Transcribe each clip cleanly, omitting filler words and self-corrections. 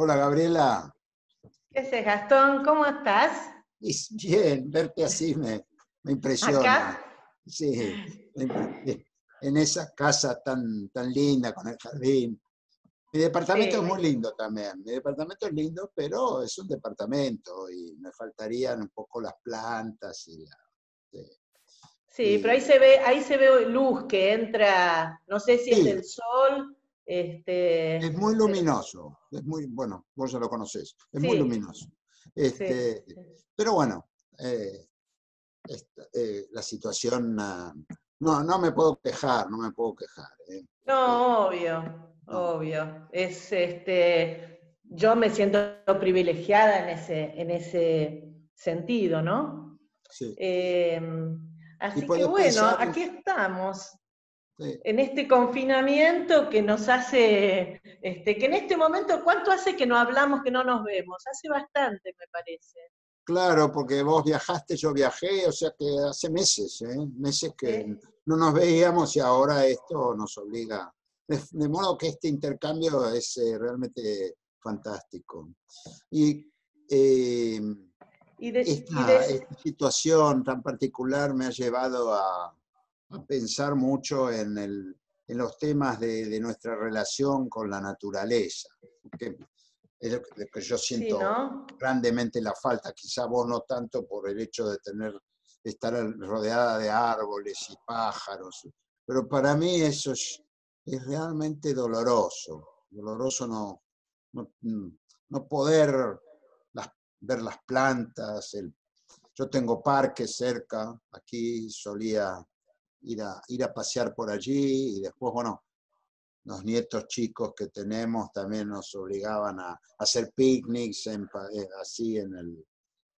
Hola Gabriela. ¿Qué haces, Gastón? ¿Cómo estás? Bien, verte así me ¿Acá? impresiona. Sí, en esa casa tan linda con el jardín. Mi departamento es muy Sí. lindo también. Mi departamento es lindo, pero es un departamento y me faltarían un poco las plantas sí, Sí, pero y- ahí se ve luz que entra, no sé si es sí, del sol, es muy pero luminoso. Es muy, bueno, vos ya lo conocés. Es muy sí, luminoso. sí, Este, sí. pero bueno, la situación, no me puedo quejar, no me puedo quejar. No, obvio, No, obvio. Yo me siento privilegiada en ese sentido, ¿no? sí. Eh, Y Así que puedes bueno, pensar, aquí estamos. sí, En este confinamiento que nos hace, que en este momento, ¿cuánto hace que no hablamos, que no nos vemos? Hace bastante, me parece. claro, porque vos viajaste, yo viajé, o sea que hace meses, meses que ¿Sí? no nos veíamos y ahora esto nos obliga. De modo que este intercambio es realmente fantástico. Y eh, Y de, y esta de- situación tan particular me ha llevado a pensar mucho en los temas de nuestra relación con la naturaleza, que es lo que yo sí, siento ¿no? grandemente la falta, quizá vos no tanto por el hecho de estar rodeada de árboles y pájaros, pero para mí eso es realmente doloroso no, no poder ver las plantas, yo tengo parques cerca, aquí solía ir a pasear por allí y después, bueno, los nietos chicos que tenemos también nos obligaban a hacer picnics así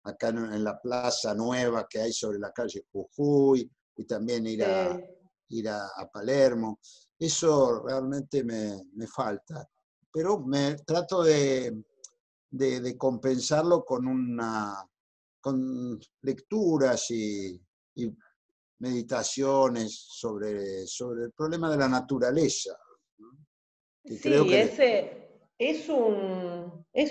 acá en la plaza nueva que hay sobre la calle Jujuy y también Sí. ir a Palermo. Eso realmente me falta, pero me trato de compensarlo con lecturas y meditaciones sobre el problema de la naturaleza, ¿no? Que creo Sí, que ese es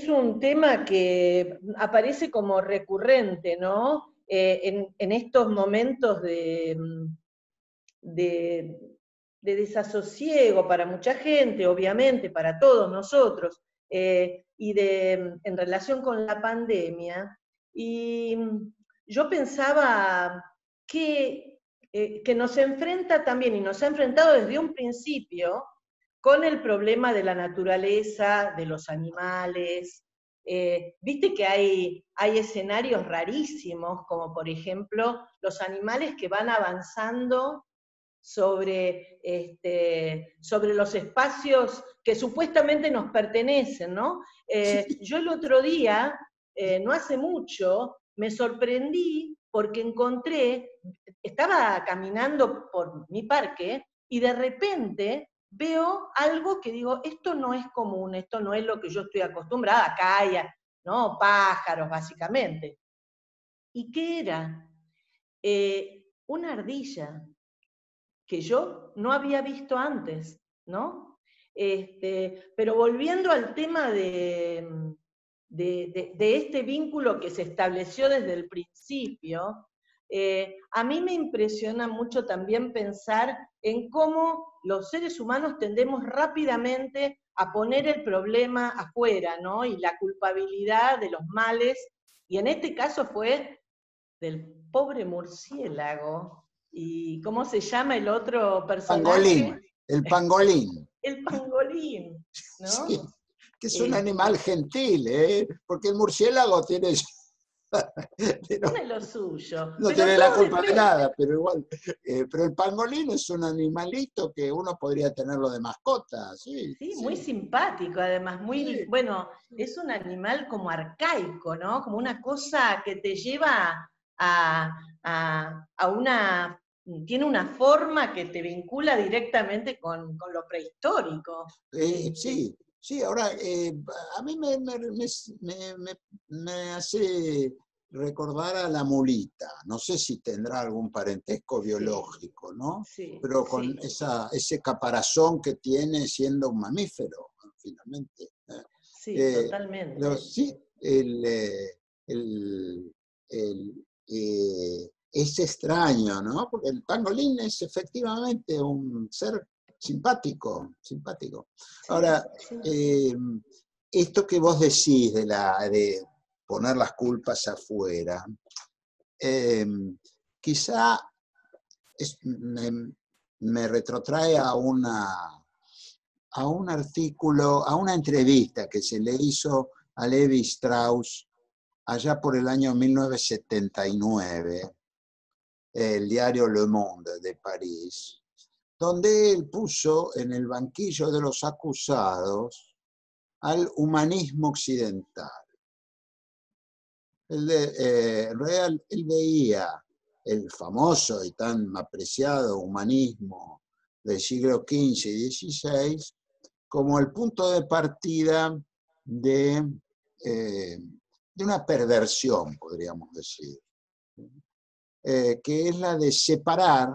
un tema que aparece como recurrente, ¿no? En estos momentos de, de desasosiego para mucha gente, obviamente, para todos nosotros, en relación con la pandemia. Y yo pensaba que nos enfrenta también, y nos ha enfrentado desde un principio, con el problema de la naturaleza, de los animales. Viste que hay escenarios rarísimos, como por ejemplo los animales que van avanzando sobre los espacios que supuestamente nos pertenecen, ¿no? sí, Yo el otro día, no hace mucho, me sorprendí porque estaba caminando por mi parque y de repente veo algo que digo, esto no es común, esto no es lo que yo estoy acostumbrada, acá hay, ¿no? Pájaros, básicamente. ¿Y qué era? Una ardilla que yo no había visto antes, ¿no? Pero volviendo al tema de este vínculo que se estableció desde el principio, a mí me impresiona mucho también pensar en cómo los seres humanos tendemos rápidamente a poner el problema afuera, ¿no? Y la culpabilidad de los males, y en este caso fue del pobre murciélago. ¿Y cómo se llama el otro pangolín, personaje? el pangolín, El pangolín, sí, ¿no? que es un animal Este, gentil, porque el murciélago Tiene no, lo suyo, no pero tiene la todo culpa de depende. nada, pero igual, pero el pangolín es un animalito que uno podría tenerlo de mascota, sí, Sí, muy sí, simpático, además, muy, sí, bueno, sí. es un animal como arcaico, ¿no? Como una cosa que te lleva a una, tiene una forma que te vincula directamente con lo prehistórico. Sí, sí, ahora a mí me hace recordar a la mulita. No sé si tendrá algún parentesco Sí, biológico, ¿no? sí, Pero con sí. ese caparazón que tiene siendo un mamífero, finalmente. Sí, totalmente. Sí, el- es extraño, ¿no? Porque el pangolín es efectivamente un ser simpático, simpático. Sí, Ahora, sí. esto que vos decís de poner las culpas afuera, eh, quizá me retrotrae a un artículo, a una entrevista que se le hizo a Levi Strauss allá por el año 1979, el diario Le Monde de París, donde él puso en el banquillo de los acusados al humanismo occidental. En realidad, él veía el famoso y tan apreciado humanismo del siglo XV y XVI como el punto de partida de una perversión, podríamos decir, que es la de separar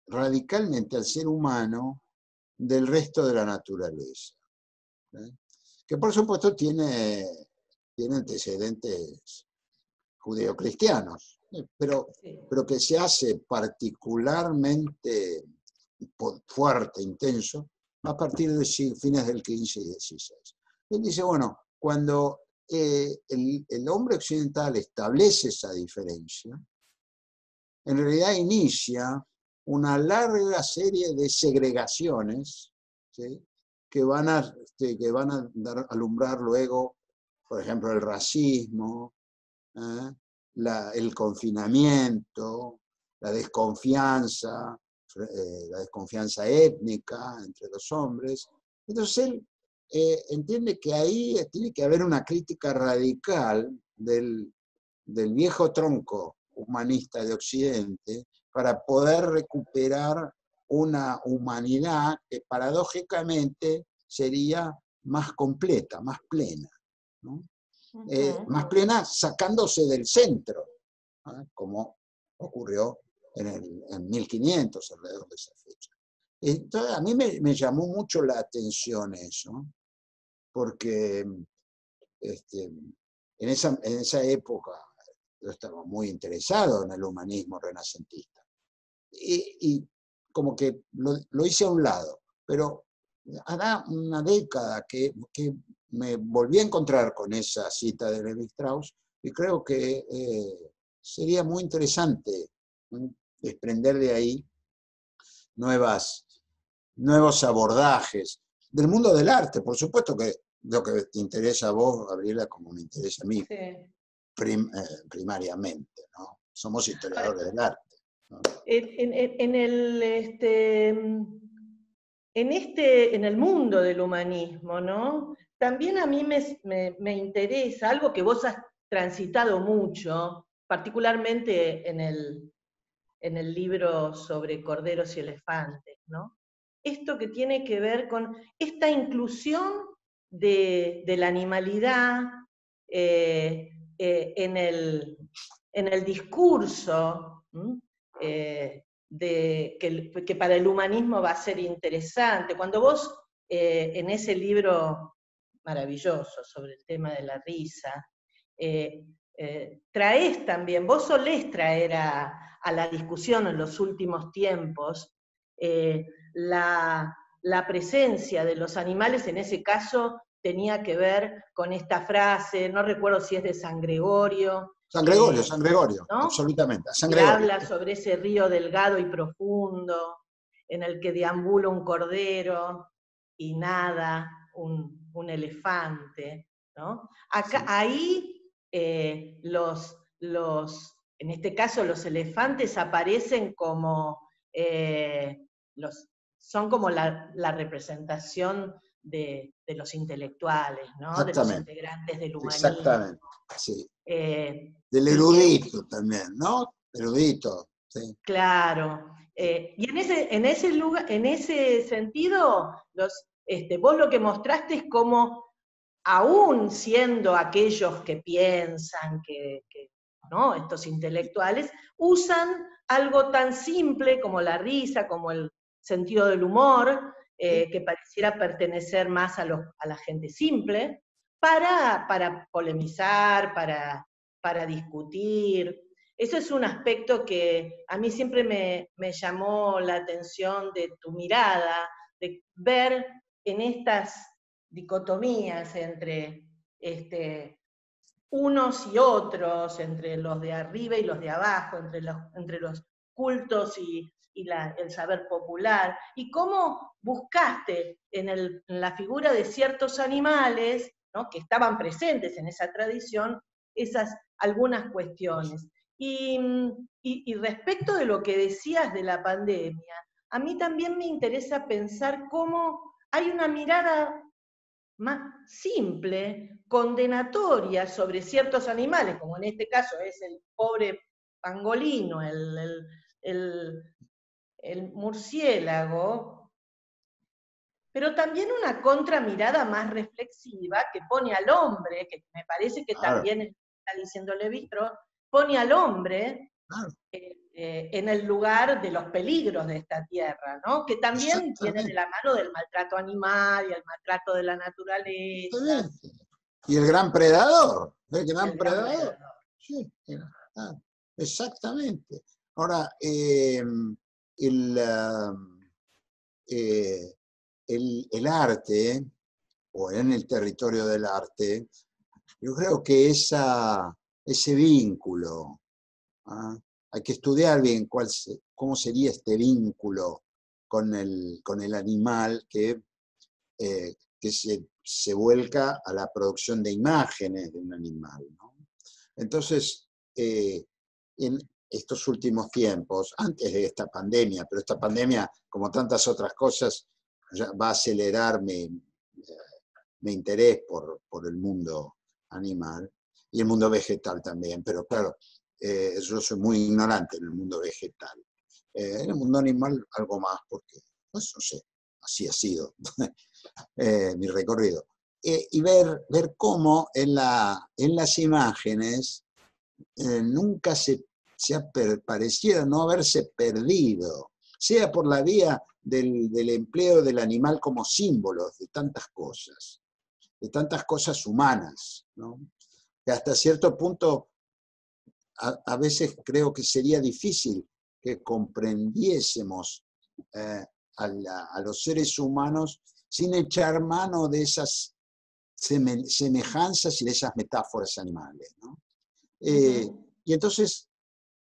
radicalmente al ser humano del resto de la naturaleza, que por supuesto tiene antecedentes judeocristianos, Sí. pero que se hace particularmente fuerte, intenso, a partir de fines del XV y XVI. Él dice, bueno, cuando el hombre occidental establece esa diferencia, en realidad inicia una larga serie de segregaciones, ¿sí? que van a alumbrar luego, por ejemplo, el racismo, ¿eh? El confinamiento, la desconfianza étnica entre los hombres. Entonces él entiende que ahí tiene que haber una crítica radical del viejo tronco humanista de Occidente para poder recuperar una humanidad que paradójicamente sería más completa, más plena, ¿no? Más plena sacándose del centro, ¿no? Como ocurrió en 1500, alrededor de esa fecha. Entonces, a mí me llamó mucho la atención eso, porque en esa época yo estaba muy interesado en el humanismo renacentista. Y como que lo hice a un lado, pero hará una década que me volví a encontrar con esa cita de Levi Strauss y creo que sería muy interesante, ¿no? Desprender de ahí nuevos abordajes del mundo del arte. Por supuesto que lo que te interesa a vos, Gabriela, como me interesa a mí Sí. primariamente, ¿no? Somos Ahora, historiadores del arte, ¿no? En el mundo del humanismo, ¿no? También a mí me interesa algo que vos has transitado mucho, particularmente en el libro sobre corderos y elefantes, ¿no? Esto que tiene que ver con esta inclusión de la animalidad en el discurso, que para el humanismo va a ser interesante. Cuando vos en ese libro maravilloso sobre el tema de la risa, traés también, vos solés traer a la discusión en los últimos tiempos la presencia de los animales, en ese caso tenía que ver con esta frase, no recuerdo si es de San Gregorio, San Gregorio, ¿no? absolutamente, San Que Gregorio. habla sobre ese río delgado y profundo, en el que deambula un cordero y nada un elefante, ¿no? Acá, Sí. ahí en este caso los elefantes aparecen como, son como la representación de los intelectuales, ¿no? De los Exactamente, integrantes del humanismo. exactamente, sí. Eh, Del y que erudito también, ¿no? Erudito, sí. Claro. Y en ese sentido, vos lo que mostraste es cómo, aún siendo aquellos que piensan, ¿no? Estos intelectuales, usan algo tan simple como la risa, como el sentido del humor, que pareciera pertenecer más a la gente simple, para polemizar, para discutir. Eso es un aspecto que a mí siempre me llamó la atención de tu mirada, de ver en estas dicotomías entre unos y otros, entre los de arriba y los de abajo, entre los cultos y el saber popular, y cómo buscaste en la figura de ciertos animales, ¿no?, que estaban presentes en esa tradición, algunas cuestiones. Y respecto de lo que decías de la pandemia, a mí también me interesa pensar cómo hay una mirada más simple, condenatoria sobre ciertos animales, como en este caso es el pobre pangolino, el murciélago, pero también una contramirada más reflexiva que pone al hombre, que me parece que Claro, también está diciendo Levi-Strauss, pone al hombre claro, en el lugar de los peligros de esta tierra, ¿no? Que también viene de exactamente. la mano del maltrato animal y el maltrato de la Está naturaleza, bien. Y el gran predador, el el gran gran predador. predador. Sí, ah, exactamente. Ahora, el, ah, eh, el arte, o en el territorio del arte, yo creo que ese vínculo, ¿ah? Hay que estudiar bien cómo sería este vínculo con el animal que se vuelca a la producción de imágenes de un animal, ¿no? Entonces, en estos últimos tiempos, antes de esta pandemia, pero esta pandemia, como tantas otras cosas, ya va a acelerar mi interés por el mundo animal y el mundo vegetal también, pero claro, yo soy muy ignorante en el mundo vegetal. En el mundo animal algo más, porque, pues no sé, así ha sido mi recorrido. Y ver cómo en las imágenes nunca pareciera no haberse perdido, sea por la vía del empleo del animal como símbolos de tantas cosas humanas, ¿no? Que hasta cierto punto a veces creo que sería difícil que comprendiésemos a los seres humanos sin echar mano de esas semejanzas y de esas metáforas animales, ¿no? Y entonces,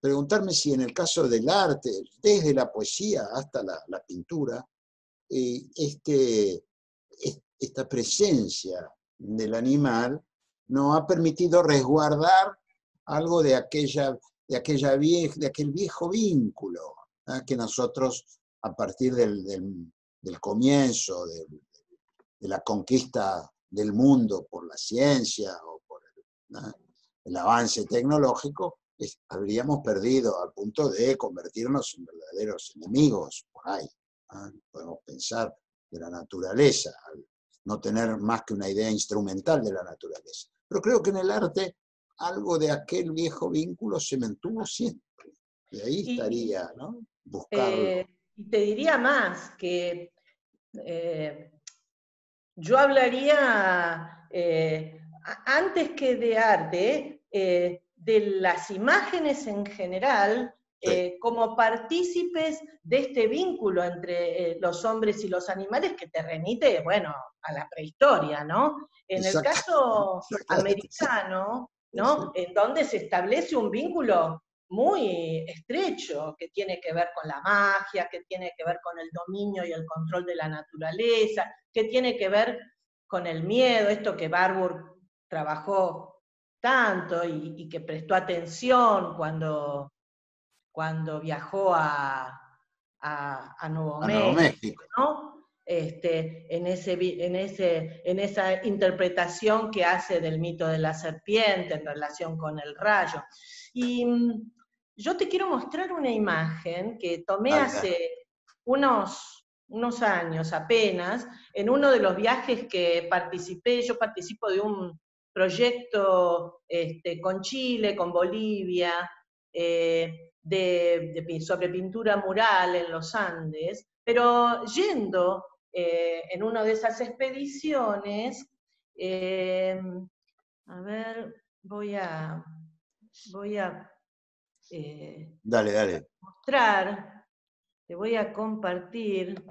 preguntarme si en el caso del arte, desde la poesía hasta la pintura, esta presencia del animal nos ha permitido resguardar algo de aquel viejo vínculo, ¿eh? Que nosotros, a partir del comienzo de la conquista del mundo por la ciencia o por el avance tecnológico, habríamos perdido al punto de convertirnos en verdaderos enemigos por ahí. Podemos pensar de la naturaleza, al no tener más que una idea instrumental de la naturaleza. Pero creo que en el arte algo de aquel viejo vínculo se mantuvo siempre. Y ahí Y, estaría, ¿no? Buscarlo. y te diría más, que yo hablaría, antes que de arte, de las imágenes en general, Sí, como partícipes de este vínculo entre los hombres y los animales que te remite, bueno, a la prehistoria, ¿no? En el caso exactamente. americano, Sí, ¿no?, en donde se establece un vínculo muy estrecho, que tiene que ver con la magia, que tiene que ver con el dominio y el control de la naturaleza, que tiene que ver con el miedo, esto que Barbour trabajó tanto y que prestó atención cuando viajó a Nuevo a Nuevo México, México. ¿no? En esa interpretación que hace del mito de la serpiente en relación con el rayo. Y yo te quiero mostrar una imagen que tomé Dale, dale. hace unos años apenas, en uno de los viajes que participé. Yo participo de un proyecto con Chile, con Bolivia, sobre pintura mural en los Andes, pero yendo en una de esas expediciones, A ver, voy a Dale, dale. mostrar, te voy a compartir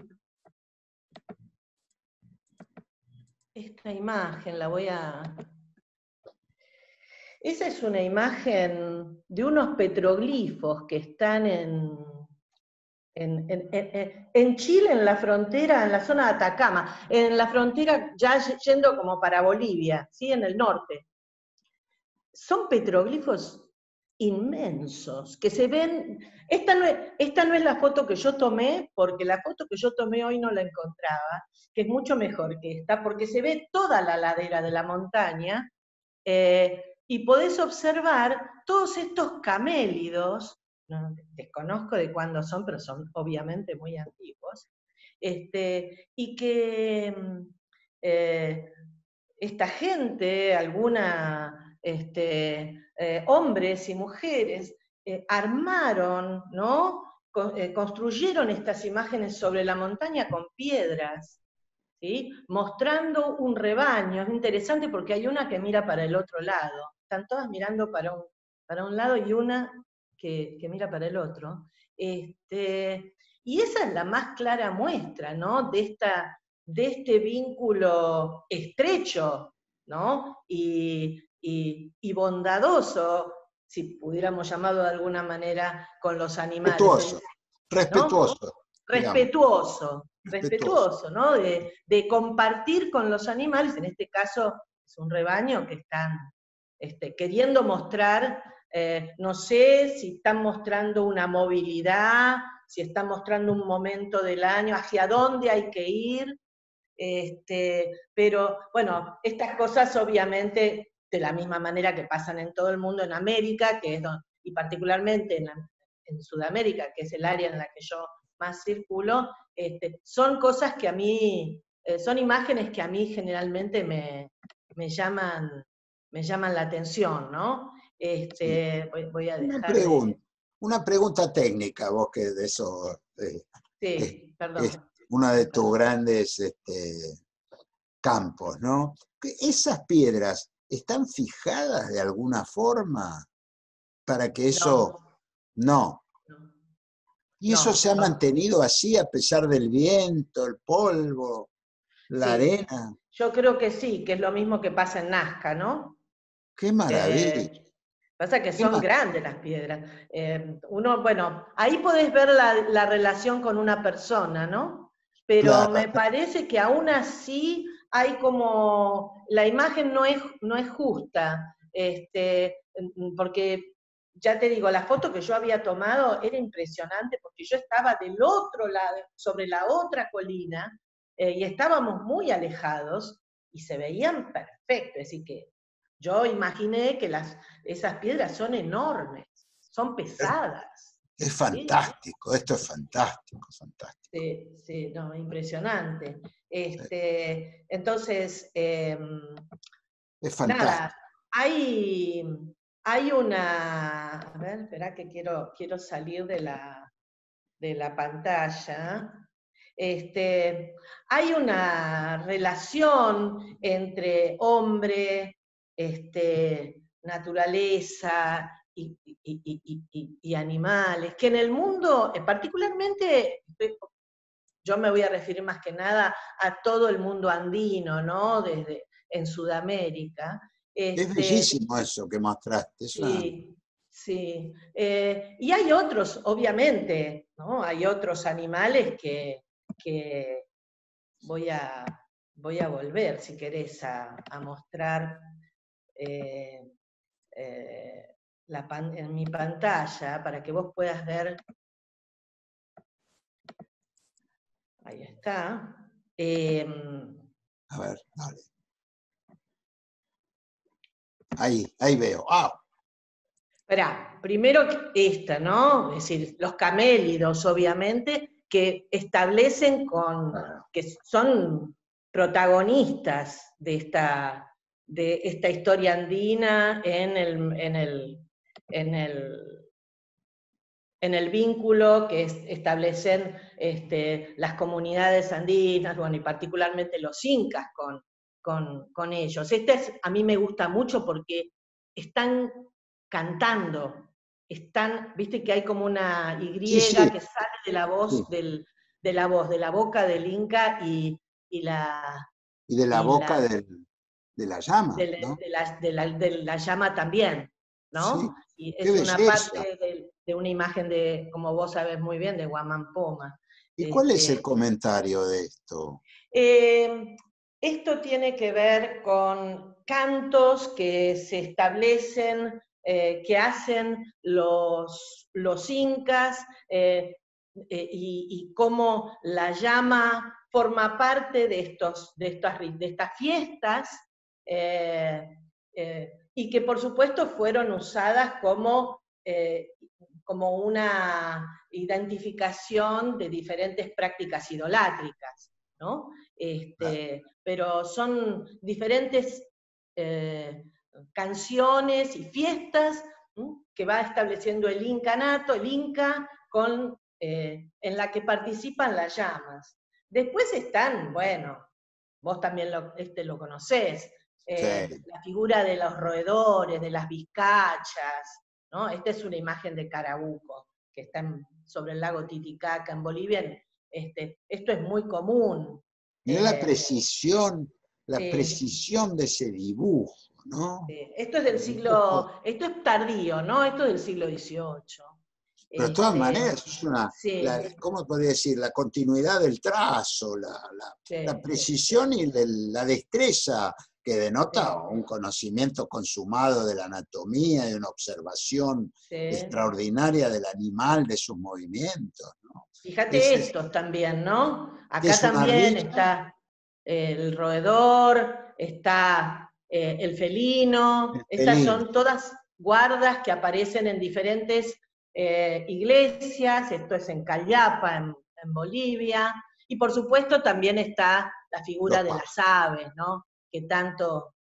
esta imagen, Esa es una imagen de unos petroglifos que están en Chile, en la frontera, en la zona de Atacama, en la frontera ya yendo como para Bolivia, ¿sí? En el norte. Son petroglifos inmensos, que se ven. Esta no es la foto que yo tomé, porque la foto que yo tomé hoy no la encontraba, que es mucho mejor que esta, porque se ve toda la ladera de la montaña, y podés observar todos estos camélidos, no, desconozco de cuándo son, pero son obviamente muy antiguos, y que esta gente, hombres y mujeres, armaron, ¿no? Construyeron estas imágenes sobre la montaña con piedras, ¿sí? Mostrando un rebaño. Es interesante porque hay una que mira para el otro lado. Están todas mirando para un lado y una que mira para el otro. Y esa es la más clara muestra, ¿no? De este vínculo estrecho, ¿no? Y bondadoso, si pudiéramos llamarlo de alguna manera, con los animales, Respetuoso, ¿no? respetuoso, digamos. Respetuoso, ¿no? De compartir con los animales, en este caso es un rebaño que están queriendo mostrar, no sé si están mostrando una movilidad, si están mostrando un momento del año, hacia dónde hay que ir, pero bueno, estas cosas obviamente de la misma manera que pasan en todo el mundo, en América, y particularmente en Sudamérica, que es el área en la que yo más circulo, son cosas que a mí, son imágenes que a mí generalmente me llaman la atención, ¿no? Sí. Voy a Una dejar de... pregunta, una pregunta técnica, vos que de eso es, Sí, es perdón. uno de tus Perdón. grandes campos, ¿no? ¿Esas piedras están fijadas de alguna forma para que eso No, no? ¿Y eso no, se ha no. mantenido así a pesar del viento, el polvo, la Sí, arena? yo creo que sí, que es lo mismo que pasa en Nazca, ¿no? ¡Qué maravilla! Eh, Pasa que ¡Qué son grandes las piedras. Bueno, ahí podés ver la relación con una persona, ¿no? Pero Claro, me parece que aún así hay como, la imagen no es justa, porque ya te digo, la foto que yo había tomado era impresionante porque yo estaba del otro lado, sobre la otra colina, y estábamos muy alejados y se veían perfecto, es decir que yo imaginé que esas piedras son enormes, son pesadas, es ¿sí? fantástico, esto es fantástico, fantástico. Sí, sí, no, impresionante. Eh, Entonces, Es nada, fantástico. hay una, a ver, espera que quiero salir de la pantalla. Hay una relación entre hombre, naturaleza y animales, que en el mundo, particularmente, yo me voy a referir más que nada a todo el mundo andino, ¿no? En Sudamérica. Es bellísimo eso que mostraste. Sí, sí. Y hay otros, obviamente, ¿no? Hay otros animales que voy a volver, si querés, a mostrar eh, en mi pantalla para que vos puedas ver. Ahí está. A ver, dale. Ahí veo. ¡Ah! Esperá, primero esta, ¿no? Es decir, los camélidos, obviamente, que establecen que son protagonistas de esta historia andina en el vínculo que establecen las comunidades andinas, bueno, y particularmente los incas con ellos. A mí me gusta mucho porque están cantando, viste que hay como una Y Sí, sí, que sale de la voz, sí. de la boca del Inca y Y de la boca la de la llama, ¿no? de la llama también, Sí, ¿no? Y qué es una belleza. parte de una imagen de, como vos sabés muy bien, de Guamán Poma. ¿Y cuál es el Este, comentario de esto? eh, Esto tiene que ver con cantos que se establecen, que hacen los incas, y cómo la llama forma parte de estas fiestas, y que por supuesto fueron usadas como una identificación de diferentes prácticas idolátricas, ¿no? Claro, Pero son diferentes canciones y fiestas, ¿m? Que va estableciendo el incanato, el Inca, en la que participan las llamas. Después están, bueno, vos también lo conocés, sí. la figura de los roedores, de las vizcachas, ¿no? Esta es una imagen de Carabuco, que está sobre el lago Titicaca, en Bolivia. Esto es muy común. Mirá Eh, la sí, precisión de ese dibujo, ¿no? sí. Esto es Dibujo, esto es tardío, ¿no? Esto es del siglo XVIII. pero de todas Este, maneras es sí, ¿cómo podría decir? La continuidad del trazo, la sí, precisión y la destreza que denota sí, un conocimiento consumado de la anatomía y una observación sí. extraordinaria del animal, de sus movimientos, ¿no? Fíjate Es, estos también, ¿no? Acá es un también ardilla, está el roedor, está el felino. el Estas pelín, son todas guardas que aparecen en diferentes iglesias. Esto es en Callapa, en Bolivia. Y por supuesto también está la figura los de pájaros. las aves, ¿no? Que tanto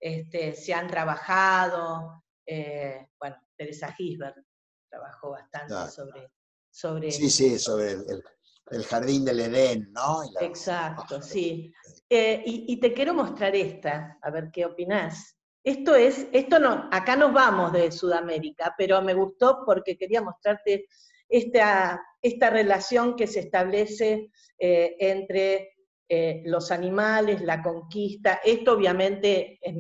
se han trabajado. Bueno, Teresa Gisbert trabajó bastante sobre Sí, esto. sí, sobre el jardín del Edén, ¿no? Y los Exacto, pájaros. sí. Y te quiero mostrar esta, a ver qué opinás. Esto no, acá nos vamos de Sudamérica, pero me gustó porque quería mostrarte esta relación que se establece entre los animales, la conquista. Esto obviamente es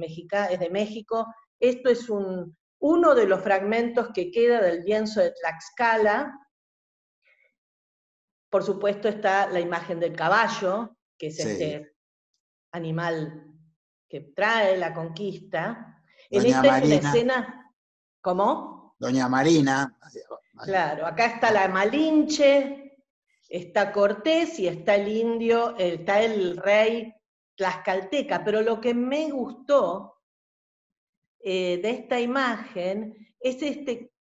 de México. Esto es uno de los fragmentos que queda del lienzo de Tlaxcala. Por supuesto está la imagen del caballo, que es Sí. este animal que trae la conquista. En Doña esta es una Marina, escena, ¿cómo? Doña Marina, Claro, acá está ¿no? la Malinche, está Cortés y está el indio, está el rey tlaxcalteca, pero lo que me gustó de esta imagen es este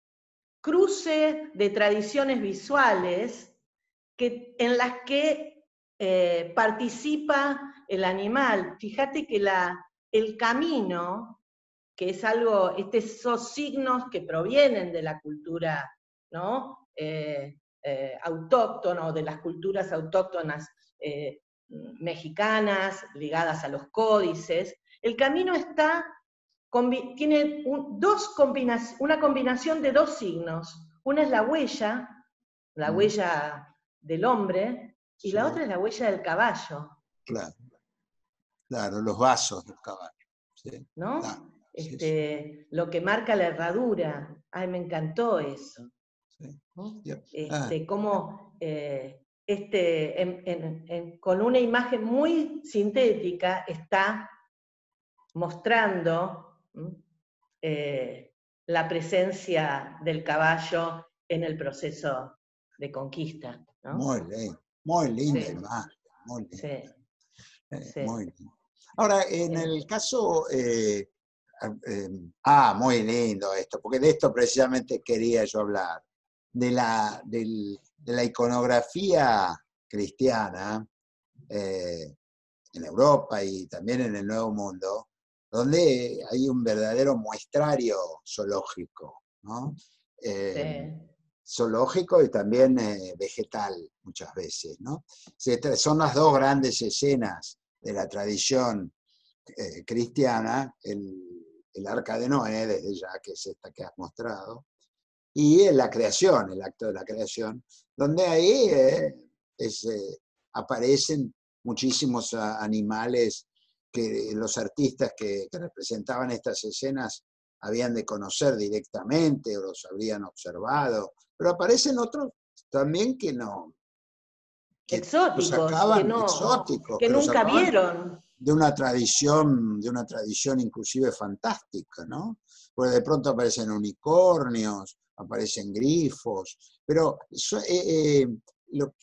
cruce de tradiciones visuales en las que participa el animal. Fíjate que el camino, que es algo, esos signos que provienen de la cultura, ¿no? Autóctona, o de las culturas autóctonas mexicanas, ligadas a los códices, el camino tiene una combinación de dos signos. Una es la Mm, huella del hombre, y la sí, otra es la huella del caballo, claro, claro, los vasos del caballo. Sí, claro, ¿no? sí, sí, Lo que marca la herradura. Ay, me encantó eso, sí. ¿no? Yo- ah, Cómo con una imagen muy sintética está mostrando la presencia del caballo en el proceso de conquista, ¿no? muy linda Sí, imagen, muy linda, sí, sí. muy linda. Ahora, en Eh, el caso, muy lindo esto, porque de esto precisamente quería yo hablar, de la iconografía cristiana en Europa y también en el Nuevo Mundo, donde hay un verdadero muestrario zoológico, ¿no? sí, Eh, Zoológico y también vegetal muchas veces, ¿no? Son las dos grandes escenas de la tradición cristiana, el Arca de Noé, desde ya, que es esta que has mostrado, y en la creación, el acto de la creación, donde ahí aparecen muchísimos animales que los artistas que representaban estas escenas habían de conocer directamente o los habrían observado, pero aparecen otros también que no, que los Exóticos, sacaban, exóticos, que que los nunca sacaban vieron. de una tradición inclusive fantástica, ¿no? Porque de pronto aparecen unicornios, aparecen grifos, pero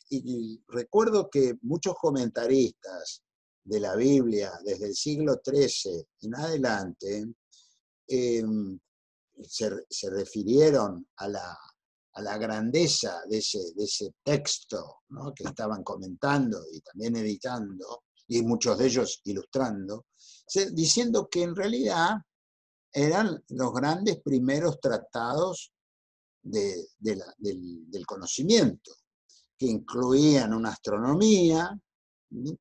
y recuerdo que muchos comentaristas de la Biblia desde el siglo XIII en adelante eh, se refirieron a la grandeza de ese texto, ¿no? Que estaban comentando y también editando, y muchos de ellos ilustrando, diciendo que en realidad eran los grandes primeros tratados del conocimiento, que incluían una astronomía, en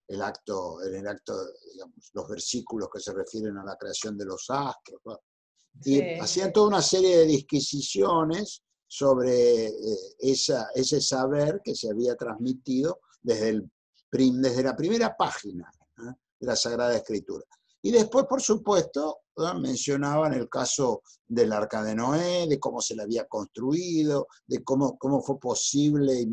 el acto, digamos, los versículos que se refieren a la creación de los astros, ¿no? Y Sí. hacían toda una serie de disquisiciones sobre ese saber que se había transmitido desde la primera página, ¿eh? De la Sagrada Escritura. Y después, por supuesto, mencionaban el caso del Arca de Noé, de cómo se la había construido, de cómo fue posible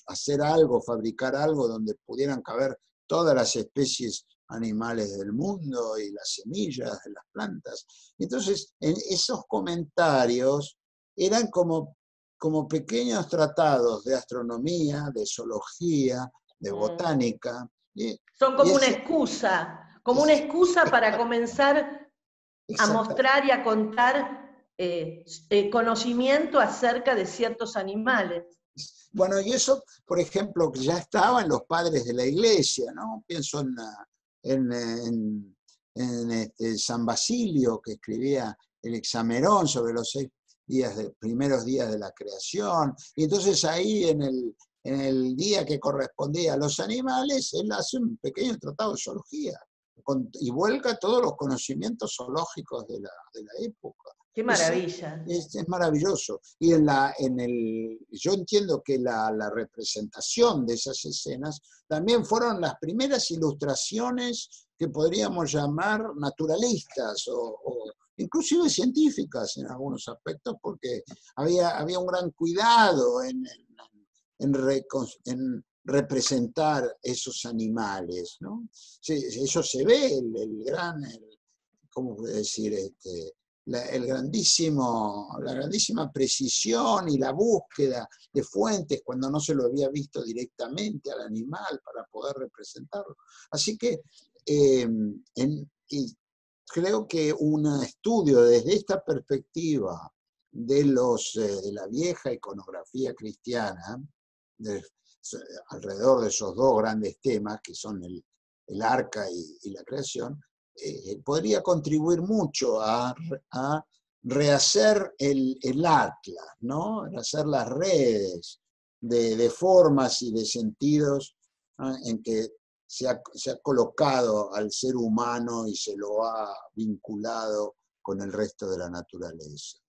hacer algo, fabricar algo donde pudieran caber todas las especies animales del mundo y las semillas de las plantas. Entonces, en esos comentarios eran como pequeños tratados de astronomía, de zoología, de botánica. Son Y como una excusa para comenzar a exactamente. mostrar y a contar conocimiento acerca de ciertos animales. Bueno, y eso, por ejemplo, que ya estaba en los padres de la iglesia, ¿no? Pienso en San Basilio, que escribía el Hexamerón sobre los primeros días de la creación, y entonces ahí en el día que correspondía a los animales, él hace un pequeño tratado de zoología, y vuelca todos los conocimientos zoológicos de la época. ¡Qué maravilla! Es maravilloso. Y yo entiendo que la representación de esas escenas también fueron las primeras ilustraciones que podríamos llamar naturalistas o inclusive científicas en algunos aspectos, porque había un gran cuidado en representar esos animales, ¿no? Sí, eso se ve, ¿cómo puedo decir? La grandísima precisión y la búsqueda de fuentes cuando no se lo había visto directamente al animal para poder representarlo. Así que y creo que un estudio desde esta perspectiva de la vieja iconografía cristiana, alrededor de esos dos grandes temas que son el arca y la creación, podría contribuir mucho a rehacer el atlas, ¿no? Rehacer las redes de formas y de sentidos, ¿no? En que se ha colocado al ser humano y se lo ha vinculado con el resto de la naturaleza.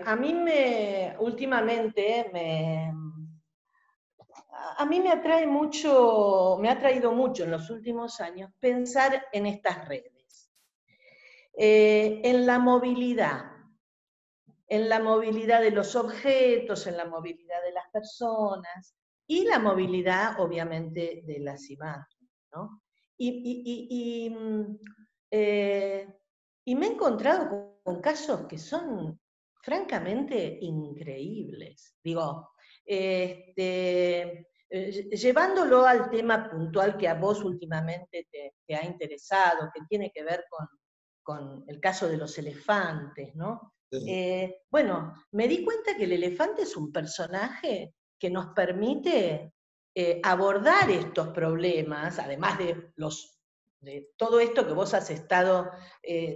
A mí últimamente a mí me atrae mucho, me ha traído mucho en los últimos años pensar en estas redes, en la movilidad de los objetos, en la movilidad de las personas y la movilidad, obviamente, de las imágenes, ¿no? Y me he encontrado con casos que son francamente increíbles. Digo, llevándolo al tema puntual que a vos últimamente te ha interesado, que tiene que ver con el caso de los elefantes, ¿no? Bueno, me di cuenta que el elefante es un personaje que nos permite abordar estos problemas, además de los de todo esto que vos has estado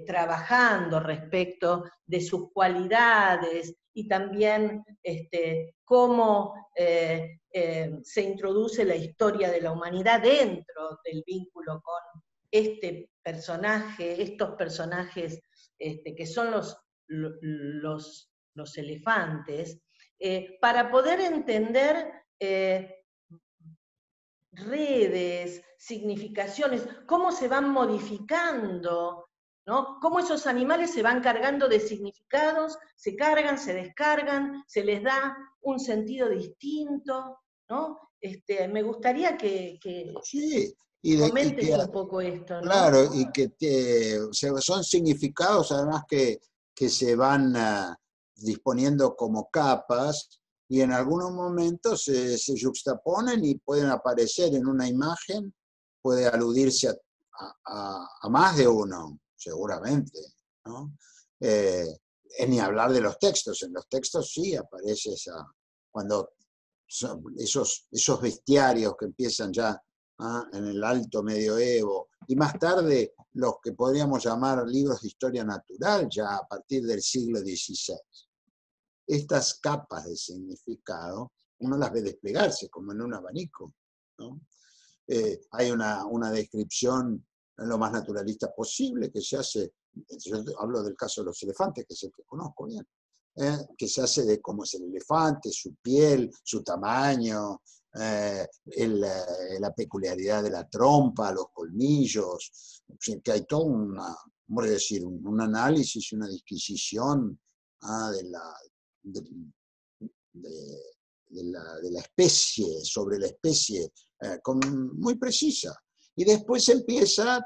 trabajando respecto de sus cualidades y también cómo se introduce la historia de la humanidad dentro del vínculo con este personaje, estos personajes que son los elefantes, para poder entender redes, significaciones, cómo se van modificando, ¿no? Cómo esos animales se van cargando de significados, se cargan, se descargan, se les da un sentido distinto, ¿no? Me gustaría que Sí, y comentes que, un poco esto, ¿no? claro, y que o sea, son significados además que se van disponiendo como capas y en algunos momentos se juxtaponen y pueden aparecer en una imagen, puede aludirse a más de uno, seguramente, ¿no? Ni hablar de los textos, en los textos sí aparece cuando esos bestiarios que empiezan ya en el alto medioevo, y más tarde los que podríamos llamar libros de historia natural, ya a partir del siglo XVI. Estas capas de significado, uno las ve desplegarse como en un abanico, ¿no? Hay una descripción lo más naturalista posible que se hace, yo hablo del caso de los elefantes, que es el que conozco bien, que se hace de cómo es el elefante, su piel, su tamaño, la peculiaridad de la trompa, los colmillos, que hay todo ¿cómo decir? Un análisis, una disquisición de, de la especie, sobre la especie, muy precisa. Y después empieza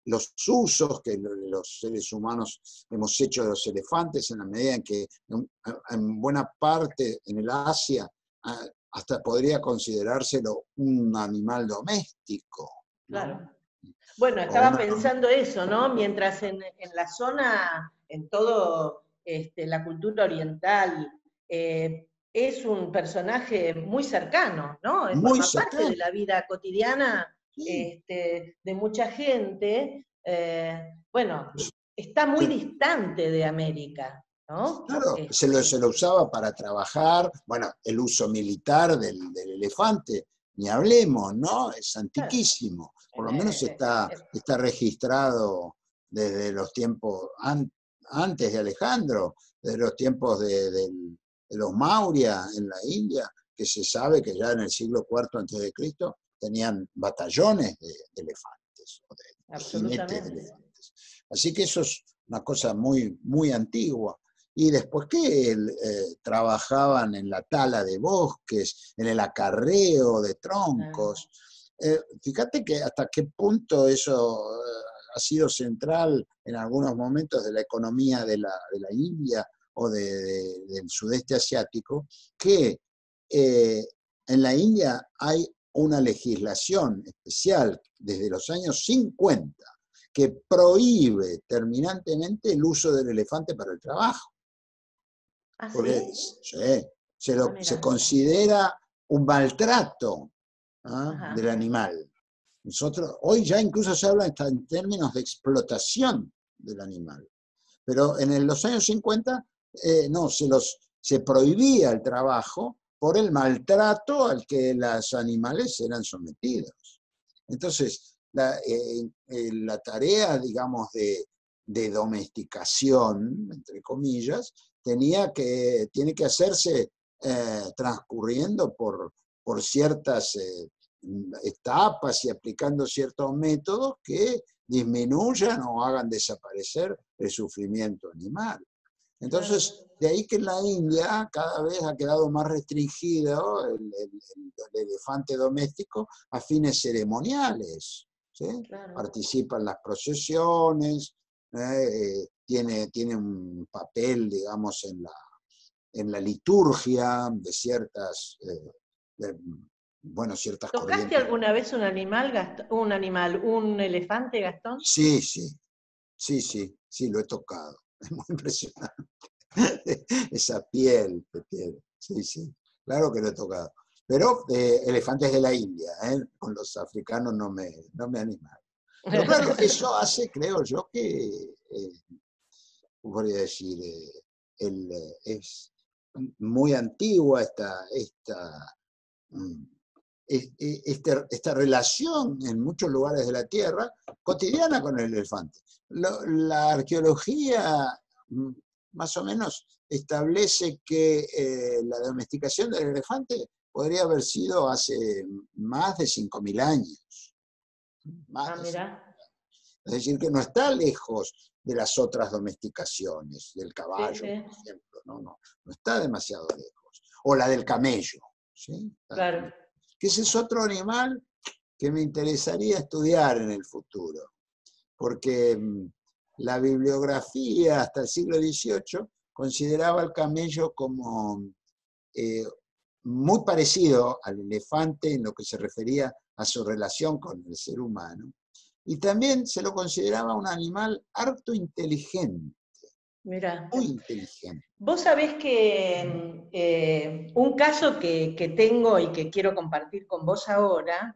los usos que los seres humanos hemos hecho de los elefantes en la medida en que en buena parte en el Asia hasta podría considerárselo un animal doméstico, Claro. ¿no? Bueno, O estaba una, pensando eso, ¿no? Mientras en la zona, en todo la cultura oriental, es un personaje muy cercano, ¿no? muy Forma parte de cercano, la vida cotidiana sí. de mucha gente. Bueno, está muy distante de América, ¿no? Claro, se lo usaba para trabajar, bueno, el uso militar del elefante, ni hablemos, ¿no? Es Claro, antiquísimo, por lo menos eh, eh, está registrado desde los tiempos antes de Alejandro, desde los tiempos de los Maurya en la India, que se sabe que ya en el siglo IV antes de Cristo tenían batallones de elefantes, o de jinetes de absolutamente. elefantes. Así que eso es una cosa muy, muy antigua. Y después que trabajaban en la tala de bosques, en el acarreo de troncos. Fíjate que hasta qué punto eso ha sido central en algunos momentos de la economía de la India o del sudeste asiático, que en la India hay una legislación especial desde los años 50 que prohíbe terminantemente el uso del elefante para el trabajo. ¿Ah, Porque sí? Ah, se mira. considera un maltrato del Ajá. animal. Nosotros, hoy ya incluso se habla hasta en términos de explotación del animal. Pero en los años 50 no, se prohibía el trabajo por el maltrato al que los animales eran sometidos. Entonces, la tarea, digamos, de domesticación, entre comillas, tiene que hacerse transcurriendo por ciertas etapas y aplicando ciertos métodos que disminuyan o hagan desaparecer el sufrimiento animal. Claro. Entonces, de ahí que en la India cada vez ha quedado más restringido el elefante doméstico a fines ceremoniales, ¿sí? Claro. Participa en las procesiones, tiene un papel, digamos, en la liturgia de ciertas ¿Tocaste corrientes. alguna vez un animal, un elefante, Gastón? Sí, sí, sí, lo he tocado. Es muy impresionante. Esa piel que tiene. Sí, sí, claro que lo he tocado. Pero elefantes de la India, con los africanos no me animaron. Pero claro, eso hace, creo yo, que, podría decir, es muy antigua esta relación en muchos lugares de la Tierra, cotidiana con el elefante. La arqueología más o menos establece que la domesticación del elefante podría haber sido hace más de 5.000 años. Mira. Es decir, que no está lejos de las otras domesticaciones, del caballo, Sí, sí. por ejemplo, no está demasiado lejos. O la del camello, ¿sí? Claro. Que ese es otro animal que me interesaría estudiar en el futuro, porque la bibliografía hasta el siglo XVIII consideraba al camello como muy parecido al elefante en lo que se refería a su relación con el ser humano, y también se lo consideraba un animal harto inteligente, Mira. muy inteligente. Vos sabés que un caso que tengo y que quiero compartir con vos ahora,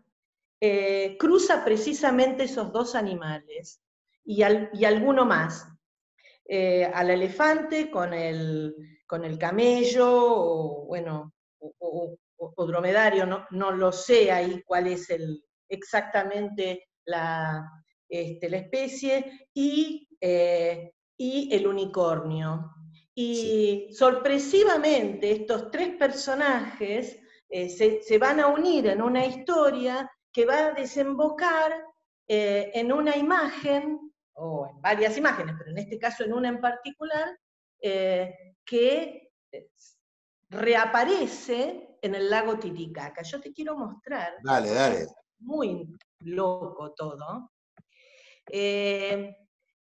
cruza precisamente esos dos animales y alguno más. Al elefante con el camello, o bueno, o dromedario, no lo sé ahí cuál es exactamente la especie, y el unicornio. Sí. Y sorpresivamente estos tres personajes se van a unir en una historia que va a desembocar en una imagen, o en varias imágenes, pero en este caso en una en particular, que reaparece en el lago Titicaca. Yo te quiero mostrar, Dale, porque dale. es muy loco todo.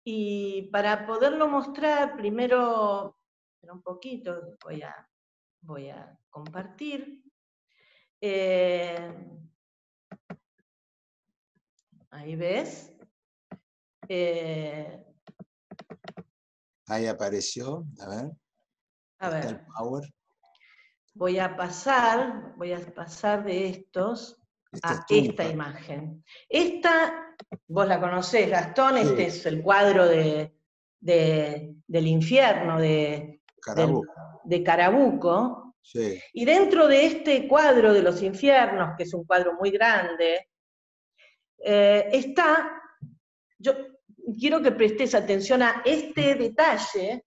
Y para poderlo mostrar, primero, un poquito, voy a compartir. Ahí ves. Ahí apareció, a ver. A Está el ver, power. voy a pasar de estos Esta es a tu. esta imagen. Esta, vos la conocés, Gastón, Sí, este es el cuadro del infierno Carabobo. de Carabuco. Sí. Y dentro de este cuadro de los infiernos, que es un cuadro muy grande, yo quiero que prestes atención a este detalle.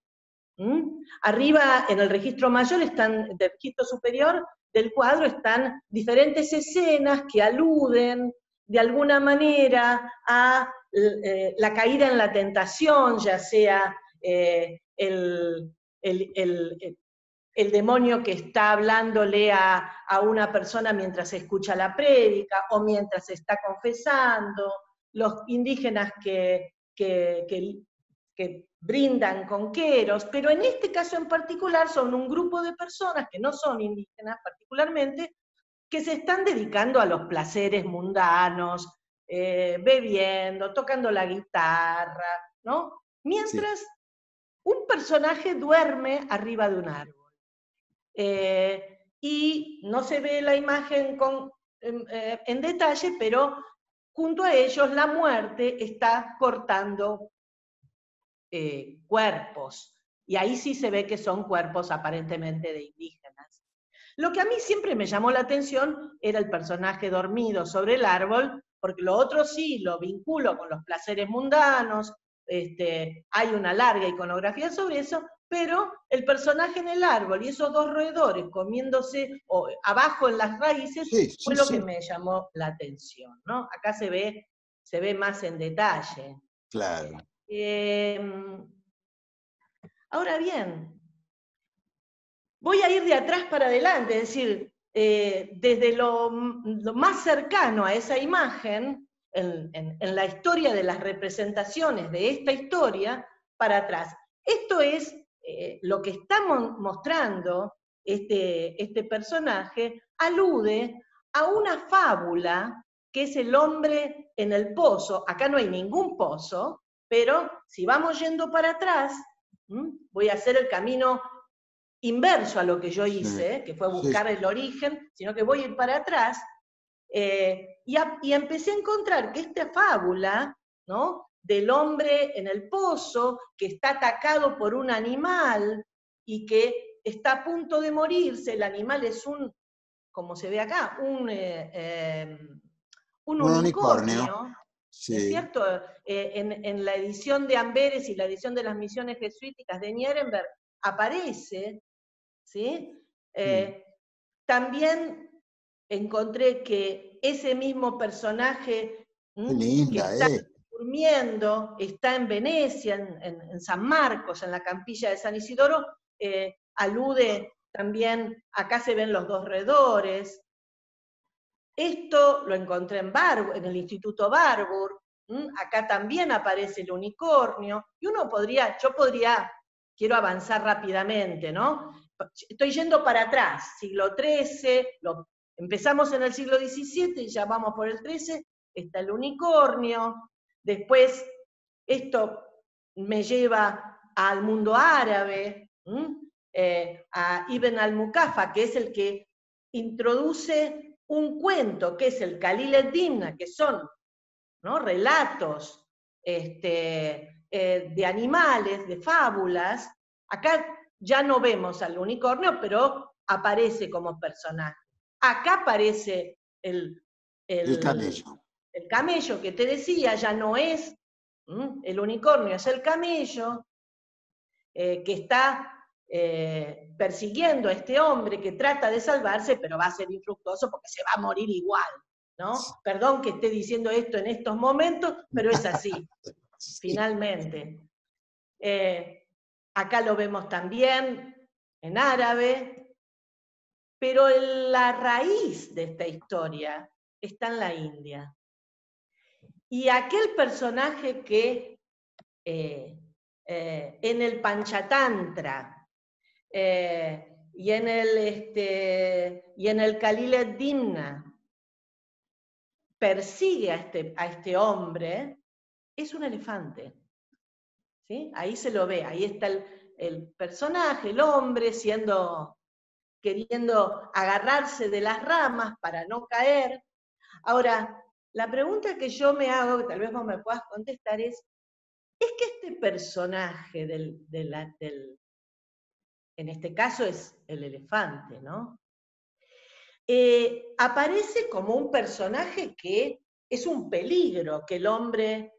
Arriba, en el registro mayor, del registro superior del cuadro, están diferentes escenas que aluden de alguna manera a la caída en la tentación, ya sea el demonio que está hablándole a una persona mientras escucha la prédica o mientras está confesando, los indígenas que brindan conqueros, pero en este caso en particular son un grupo de personas que no son indígenas particularmente, que se están dedicando a los placeres mundanos, bebiendo, tocando la guitarra, ¿no? Sí. Mientras un personaje duerme arriba de un árbol. Y no se ve la imagen en detalle, pero junto a ellos la muerte está cortando cuerpos, y ahí sí se ve que son cuerpos aparentemente de indígenas. Lo que a mí siempre me llamó la atención era el personaje dormido sobre el árbol, porque lo otro sí lo vinculo con los placeres mundanos, hay una larga iconografía sobre eso, pero el personaje en el árbol y esos dos roedores comiéndose abajo en las raíces Sí, fue sí, lo que sí. me llamó la atención, ¿no? Acá se ve más en detalle. Claro. Ahora bien, voy a ir de atrás para adelante, es decir, desde lo más cercano a esa imagen, en la historia de las representaciones de esta historia, para atrás. Esto es lo que está mostrando este personaje, alude a una fábula que es el hombre en el pozo. Acá no hay ningún pozo, pero si vamos yendo para atrás, voy a hacer el camino inverso a lo que yo Sí, hice, que fue sí, buscar el origen, sino que voy a ir para atrás, y empecé a encontrar que esta fábula, ¿no?, del hombre en el pozo, que está atacado por un animal y que está a punto de morirse, el animal es como se ve acá, un un unicornio, unicornio, ¿no es sí, cierto? En la edición de Amberes y la edición de las misiones jesuíticas de Nierenberg aparece, ¿sí? sí. También encontré que ese mismo personaje, Qué que linda, está durmiendo, está en Venecia, en San Marcos, en la Campilla de San Isidoro, alude también, acá se ven los dos redores. Esto lo encontré en el Instituto Barbour, acá también aparece el unicornio, y quiero avanzar rápidamente, ¿no? Estoy yendo para atrás, siglo XIII, empezamos en el siglo XVII y ya vamos por el XIII, está el unicornio, después esto me lleva al mundo árabe, a Ibn al-Muqaffa, que es el que introduce un cuento, que es el Khalil ed-Dimna, que son, ¿no?, relatos de animales, de fábulas. Acá ya no vemos al unicornio, pero aparece como personaje. Acá aparece el camello. camello que te decía, ya no es el unicornio, es el camello, que está persiguiendo a este hombre que trata de salvarse, pero va a ser infructuoso porque se va a morir igual, ¿no? Perdón que esté diciendo esto en estos momentos, pero es así, Sí, finalmente. Acá lo vemos también en árabe, pero la raíz de esta historia está en la India. Y aquel personaje que en el Panchatantra y en el Khalil ed-Dimna persigue a este hombre, es un elefante. ¿Sí? Ahí se lo ve, ahí está el personaje, el hombre, queriendo agarrarse de las ramas para no caer. Ahora, la pregunta que yo me hago, que tal vez vos me puedas contestar, es que este personaje en este caso es el elefante, ¿no? Aparece como un personaje que es un peligro, que el hombre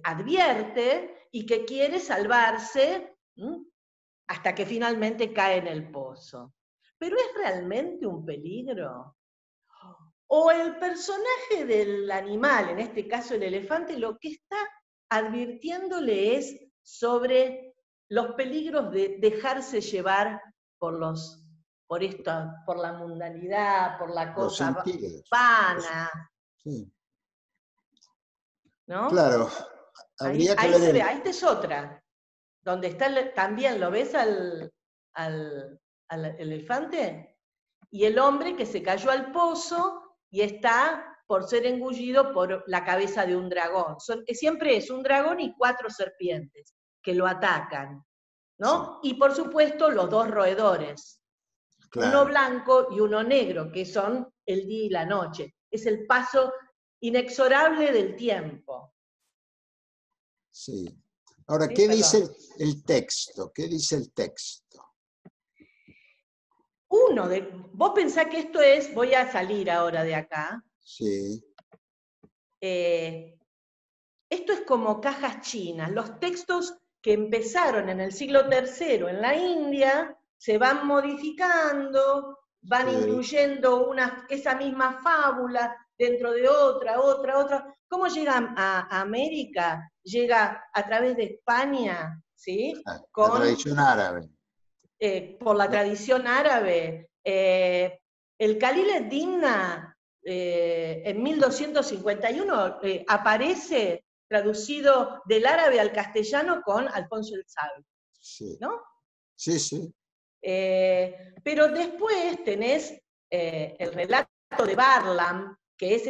advierte y que quiere salvarse hasta que finalmente cae en el pozo. ¿Pero es realmente un peligro? ¿O el personaje del animal, en este caso el elefante, lo que está advirtiéndole es sobre los peligros de dejarse llevar por la mundanidad, por la los cosa sentidos. vana, Sí. ¿no? Claro, habría que Ahí ver se ve, esta es otra, donde está también, ¿lo ves al elefante? Y el hombre que se cayó al pozo y está por ser engullido por la cabeza de un dragón. Siempre es un dragón y 4 serpientes que lo atacan, sí, ¿no? Y por supuesto los dos roedores, uno claro, blanco y uno negro, que son el día y la noche. Es el paso inexorable del tiempo. sí. Ahora, Sí, ¿qué dice perdón. el texto? ¿Qué dice el texto? Vos pensás que voy a salir ahora de acá, Sí, esto es como cajas chinas. Los textos que empezaron en el siglo III en la India se van modificando, van sí. incluyendo esa misma fábula dentro de otra. ¿Cómo llega a América? Llega a través de España, ¿sí? La tradición árabe. Por la tradición árabe. El Khalil ed-Dimna en 1251 aparece traducido del árabe al castellano con Alfonso el Sabio, Sí, ¿no? sí, sí. Pero después tenés el relato de Barlam, que es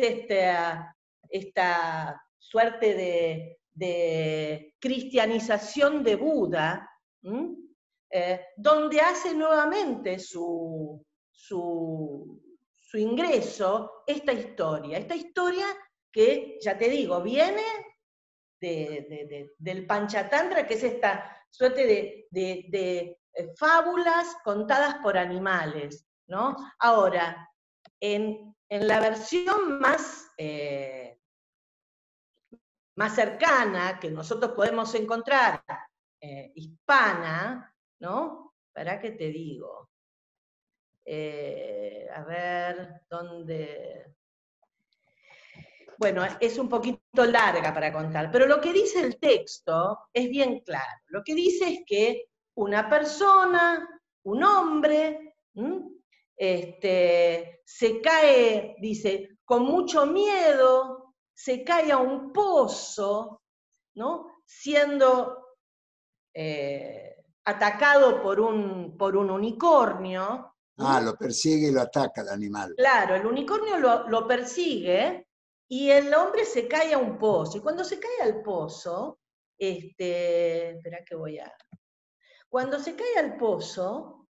esta suerte de cristianización de Buda, donde hace nuevamente su ingreso esta historia que, ya te digo, viene del Panchatantra, que es esta suerte de fábulas contadas por animales, ¿no? Ahora, en la versión más cercana que nosotros podemos encontrar, hispana, ¿no? ¿Para qué te digo? A ver, ¿dónde? Bueno, es un poquito larga para contar, pero lo que dice el texto es bien claro. Lo que dice es que una persona, un hombre, se cae, dice, con mucho miedo, se cae a un pozo, ¿no? Siendo atacado por un unicornio. Ah, lo persigue y lo ataca el animal. Claro, el unicornio lo persigue y el hombre se cae a un pozo. Y cuando se cae al pozo, espera que voy a... Cuando se cae al pozo,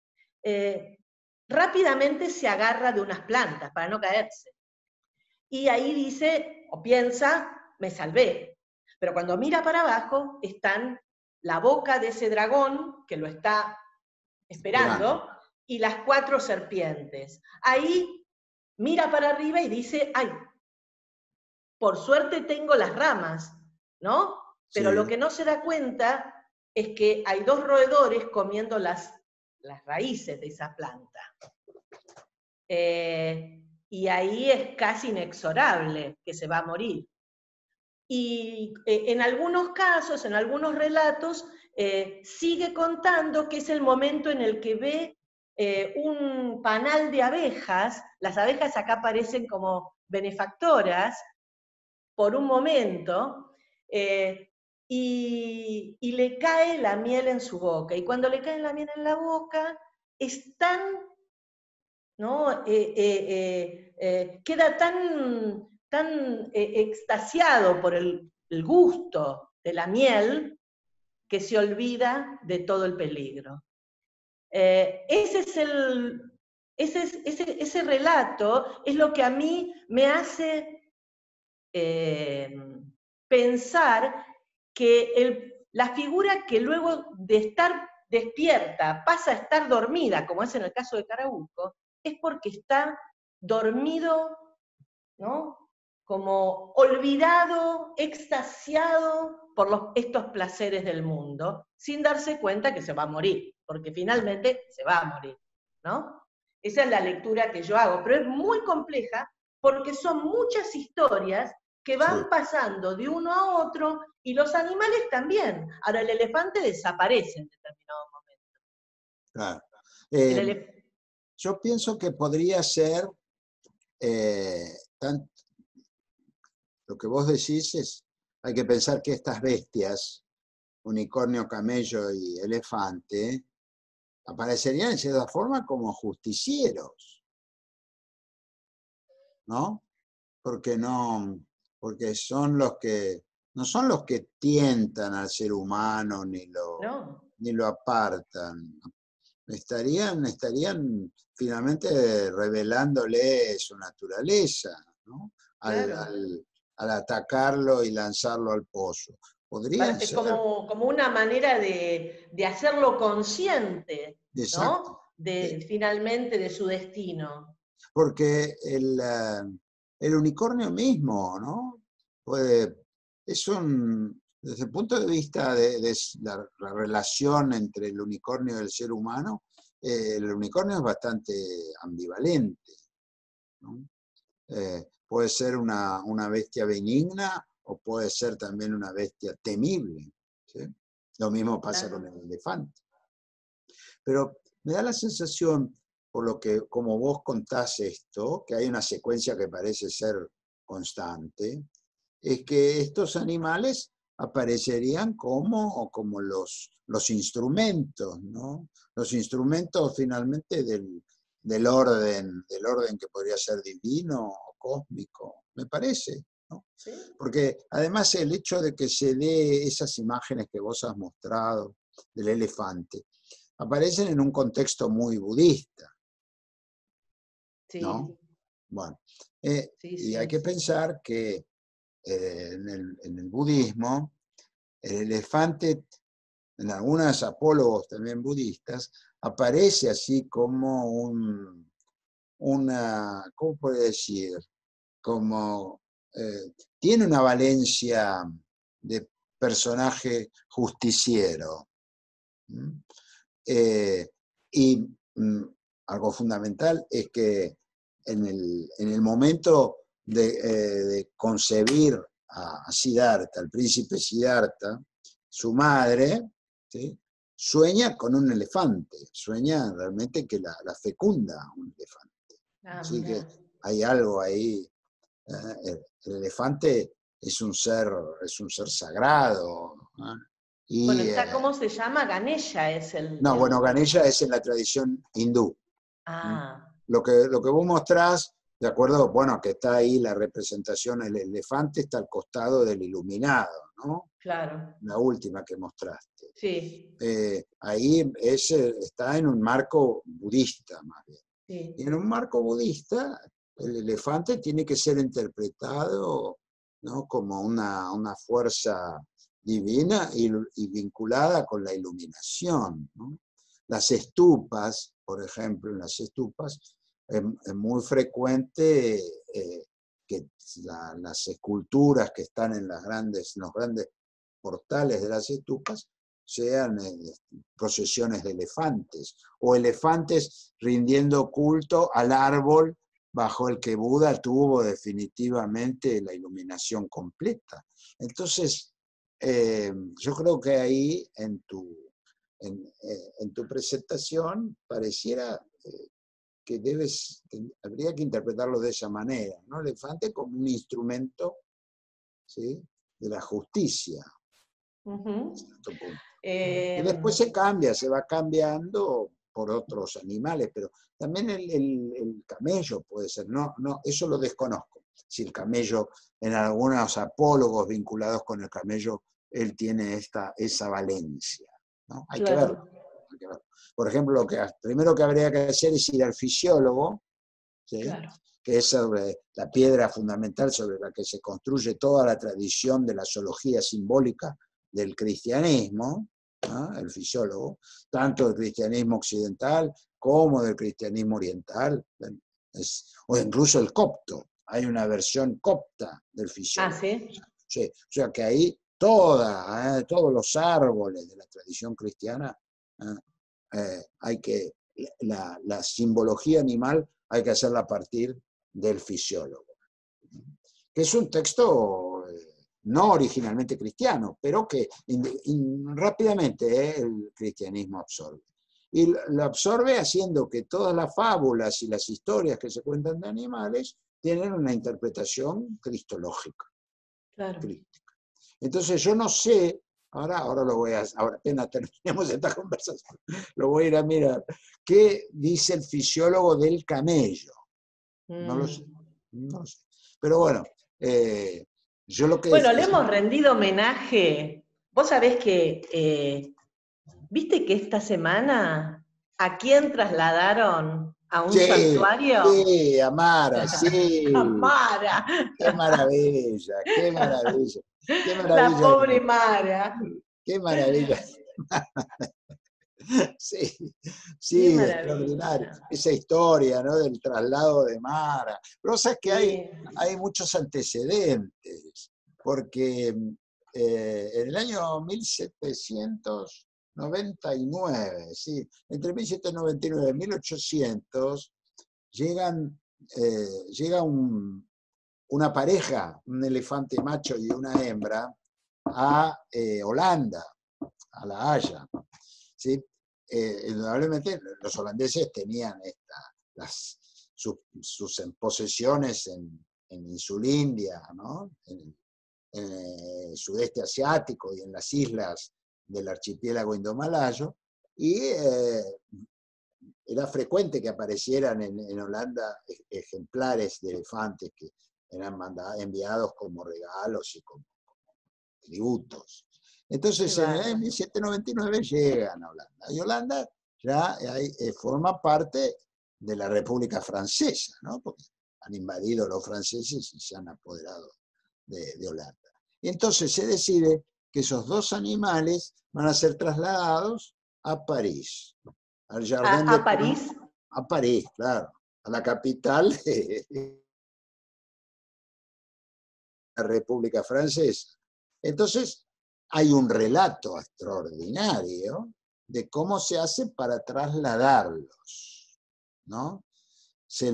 rápidamente se agarra de unas plantas para no caerse. Y ahí dice, o piensa, me salvé. Pero cuando mira para abajo, están la boca de ese dragón que lo está esperando y las 4 serpientes. Ahí mira para arriba y dice, ay, por suerte tengo las ramas, ¿no? Pero Sí. lo que no se da cuenta es que hay 2 roedores comiendo las raíces de esa planta. Y ahí es casi inexorable que se va a morir. Y en algunos casos, en algunos relatos, sigue contando que es el momento en el que ve un panal de abejas. Las abejas acá aparecen como benefactoras por un momento, y le cae la miel en su boca. Y cuando le cae la miel en la boca, es tan, ¿no? Queda tan extasiado por el gusto de la miel que se olvida de todo el peligro. Ese relato es lo que a mí me hace pensar que la figura que luego de estar despierta pasa a estar dormida, como es en el caso de Carabuco, es porque está dormido, ¿no? Como olvidado, extasiado por estos placeres del mundo, sin darse cuenta que se va a morir, porque finalmente se va a morir, ¿no? Esa es la lectura que yo hago, pero es muy compleja porque son muchas historias que van pasando de uno a otro y los animales también. Ahora, el elefante desaparece en determinado momento. Claro. Yo pienso que podría ser, lo que vos decís es, hay que pensar que estas bestias, unicornio, camello y elefante, aparecerían en cierta forma como justicieros, ¿no? Porque son los que, no son los que tientan al ser humano ni lo apartan. Estarían finalmente revelándole su naturaleza, ¿no? Al atacarlo y lanzarlo al pozo. Podrían ser. Como una manera de hacerlo consciente, ¿no? Finalmente de su destino. Porque el unicornio mismo, ¿no? Desde el punto de vista de la relación entre el unicornio y el ser humano, el unicornio es bastante ambivalente, ¿no? Puede ser una bestia benigna o puede ser también una bestia temible, ¿sí? Lo mismo pasa con el elefante. Pero me da la sensación, por lo que, como vos contás esto, que hay una secuencia que parece ser constante, es que estos animales aparecerían como los instrumentos, ¿no? Los instrumentos finalmente del orden que podría ser divino o cósmico, me parece, ¿no? ¿Sí? Porque además el hecho de que se dé esas imágenes que vos has mostrado del elefante, aparecen en un contexto muy budista, Sí, ¿no? Bueno, sí, y hay sí. que pensar que en el budismo, el elefante, en algunos apólogos también budistas, aparece así como ¿cómo puede decir? Como tiene una valencia de personaje justiciero. ¿Mm? Eh, y algo fundamental es que en el momento de concebir a Siddhartha, el príncipe Siddhartha, su madre, ¿sí? Sueña con un elefante, sueña realmente que la fecunda un elefante. Ah, Así que mira. hay algo ahí. El elefante es un ser sagrado. ¿Eh? Bueno, Y está, ¿cómo se llama? Ganesha es no, bueno, Ganesha es en la tradición hindú. Ah, Lo que vos mostrás, de acuerdo, bueno, que está ahí la representación, el elefante está al costado del iluminado, ¿no? claro. La última que mostraste. Sí, Ahí está en un marco budista, más bien. Y sí. en un marco budista, el elefante tiene que ser interpretado, ¿no? Como una fuerza divina y vinculada con la iluminación, ¿no? Las estupas, por ejemplo, en las estupas es muy frecuente que las esculturas que están en los grandes portales de las estupas sean procesiones de elefantes, o elefantes rindiendo culto al árbol bajo el que Buda tuvo definitivamente la iluminación completa. Entonces, yo creo que ahí en tu presentación pareciera que habría que interpretarlo de esa manera, ¿no? El elefante como un instrumento, ¿sí? De la justicia, a Ujú. cierto punto. Y después Eh, se va cambiando por otros animales, pero también el camello puede ser, no, eso lo desconozco. Si el camello, en algunos apólogos vinculados con el camello, él tiene esa valencia, ¿no? Hay que verlo. claro, Hay que verlo. Por ejemplo, primero que habría que hacer es ir al fisiólogo, ¿sí? claro. Que es sobre la piedra fundamental sobre la que se construye toda la tradición de la zoología simbólica del cristianismo, ¿no? El fisiólogo, tanto del cristianismo occidental como del cristianismo oriental, o incluso el copto. Hay una versión copta del Ah, fisiólogo. sí. Sí, o sea que ahí todos los árboles de la tradición cristiana, hay que, la simbología animal hay que hacerla a partir del fisiólogo, que es un texto no originalmente cristiano, pero que rápidamente el cristianismo absorbe. Y lo absorbe haciendo que todas las fábulas y las historias que se cuentan de animales tienen una interpretación cristológica, Claro. crística. Entonces yo no sé, ahora lo voy a, ahora apenas terminemos esta conversación, lo voy a ir a mirar, qué dice el fisiólogo del camello. No lo sé, Mm. no lo sé. Pero bueno, yo lo que Bueno, le hemos rendido homenaje. Vos sabés que, ¿viste que esta semana a quién trasladaron a un sí, santuario? sí, Amara, A sí, Mara, qué maravilla, qué maravilla, qué la maravilla, pobre Mara. qué maravilla. Sí, Qué sí, extraordinario. maravilla. Esa historia, ¿no? Del traslado de Mara. Pero sabes que Sí, hay muchos antecedentes, porque en el año 1799, sí, entre 1799 y 1800, llega una pareja, un elefante macho y una hembra, a Holanda, a La Haya. ¿Sí? Indudablemente los holandeses tenían sus posesiones en Insulindia, ¿no? En el sudeste asiático y en las islas del archipiélago indomalayo, y era frecuente que aparecieran en Holanda ejemplares de elefantes que eran enviados como regalos y como tributos. qué Entonces, en el año bárbaro. 1799 llegan a Holanda. Y Holanda ya forma parte de la República Francesa, ¿no? Porque han invadido los franceses y se han apoderado de Holanda. Y entonces se decide que esos dos animales van a ser trasladados a París, al Jardin ¿A de París? a París, claro, a la capital de la República Francesa. Entonces, hay un relato extraordinario de cómo se hace para trasladarlos, ¿no? Se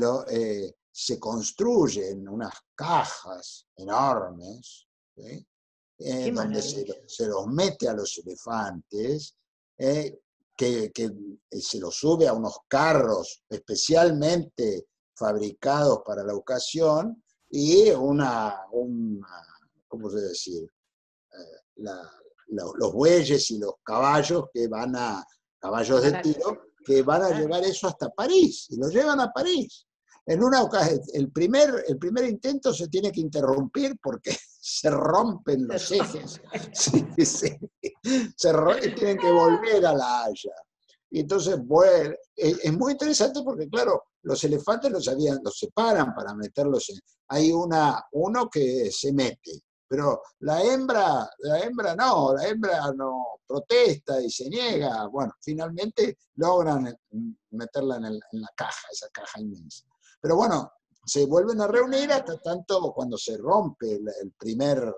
construyen unas cajas enormes, ¿sí? Qué Donde maravilla. se los mete a los elefantes, que se los sube a unos carros especialmente fabricados para la ocasión, y ¿cómo se decir? Los bueyes y los caballos caballos de tiro, que van a llevar eso hasta París, y lo llevan a París. En una ocasión, el primer intento se tiene que interrumpir porque se rompen los ejes, tienen que volver a La Haya. Y entonces, bueno, es muy interesante porque, claro, los elefantes los separan para meterlos en... Hay uno que se mete, pero la hembra no protesta y se niega. Bueno, finalmente logran meterla en la caja, esa caja inmensa. Pero bueno, se vuelven a reunir hasta tanto cuando se rompe el primer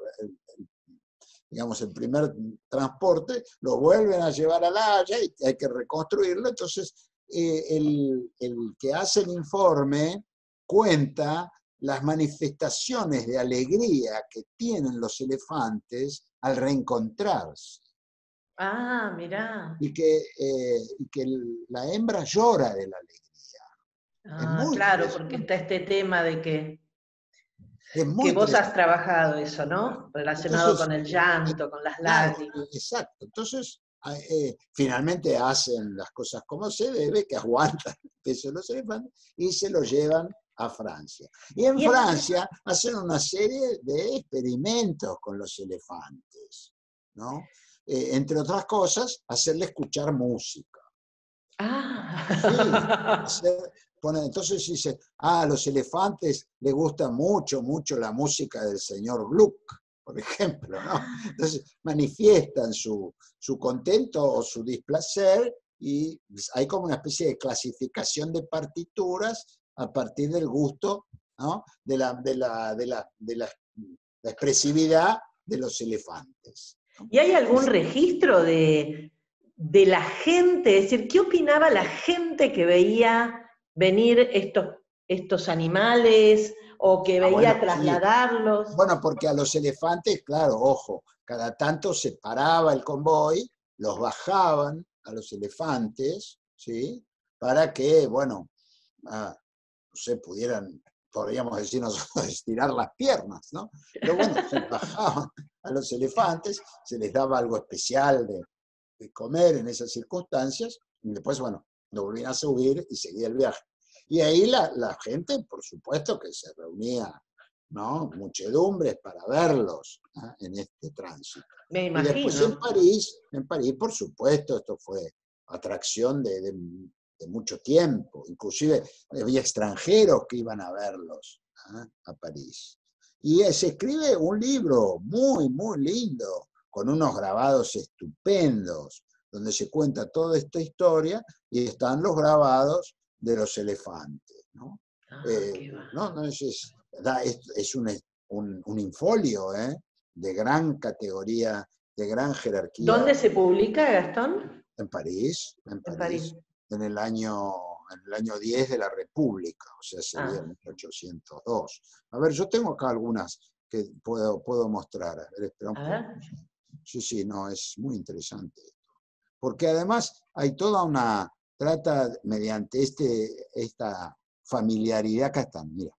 transporte, lo vuelven a llevar a La Haya y hay que reconstruirlo. Entonces, el que hace el informe cuenta las manifestaciones de alegría que tienen los elefantes al reencontrarse. Ah, mirá. Y que la hembra llora de la alegría. Es Ah, muy claro, porque está interesante. este tema de Es muy que vos has interesante. trabajado eso, ¿no? Relacionado Entonces, con el llanto, con las claro, lágrimas. exacto. Entonces, finalmente hacen las cosas como se debe, que aguantan el peso de los elefantes, y se los llevan a Francia. Y en Y es, Francia hacen una serie de experimentos con los elefantes, ¿no? Entre otras cosas, hacerle escuchar música. Sí, ah, entonces dice, a los elefantes les gusta mucho, mucho la música del señor Gluck, por ejemplo, ¿no? Entonces manifiestan su contento o su displacer, y hay como una especie de clasificación de partituras a partir del gusto, ¿no? La expresividad de los elefantes, ¿no? ¿y hay algún registro de la gente? Es decir, ¿qué opinaba la gente que veía venir estos animales o que Bueno, veía sí. trasladarlos? Bueno, porque a los elefantes, claro, ojo, cada tanto se paraba el convoy, los bajaban a los elefantes, ¿sí? Para que, bueno, no sé, podríamos decir nosotros, estirar las piernas, ¿no? Pero bueno, se bajaban a los elefantes, se les daba algo especial de comer en esas circunstancias, y después, bueno, lo volvían a subir y seguía el viaje. Y ahí la gente, por supuesto, que se reunía, ¿no? Muchedumbres para verlos, ¿no? En este tránsito. Me Y después imagino. en París, por supuesto, esto fue atracción de mucho tiempo. Inclusive había extranjeros que iban a verlos, ¿eh? A París. Y se escribe un libro muy, muy lindo, con unos grabados estupendos, donde se cuenta toda esta historia y están los grabados de los elefantes, ¿no? Ah, qué va. No, es un infolio, de gran categoría, de gran jerarquía ¿Dónde se publica, Gastón? en París, En París. en el año 10 de la República, o sea, sería Ah, 1802. A ver, yo tengo acá algunas que puedo mostrar. A ver, espera un a poco. ver. Sí, no, es muy interesante esto. Porque además hay toda trata mediante esta familiaridad. Acá están, mira,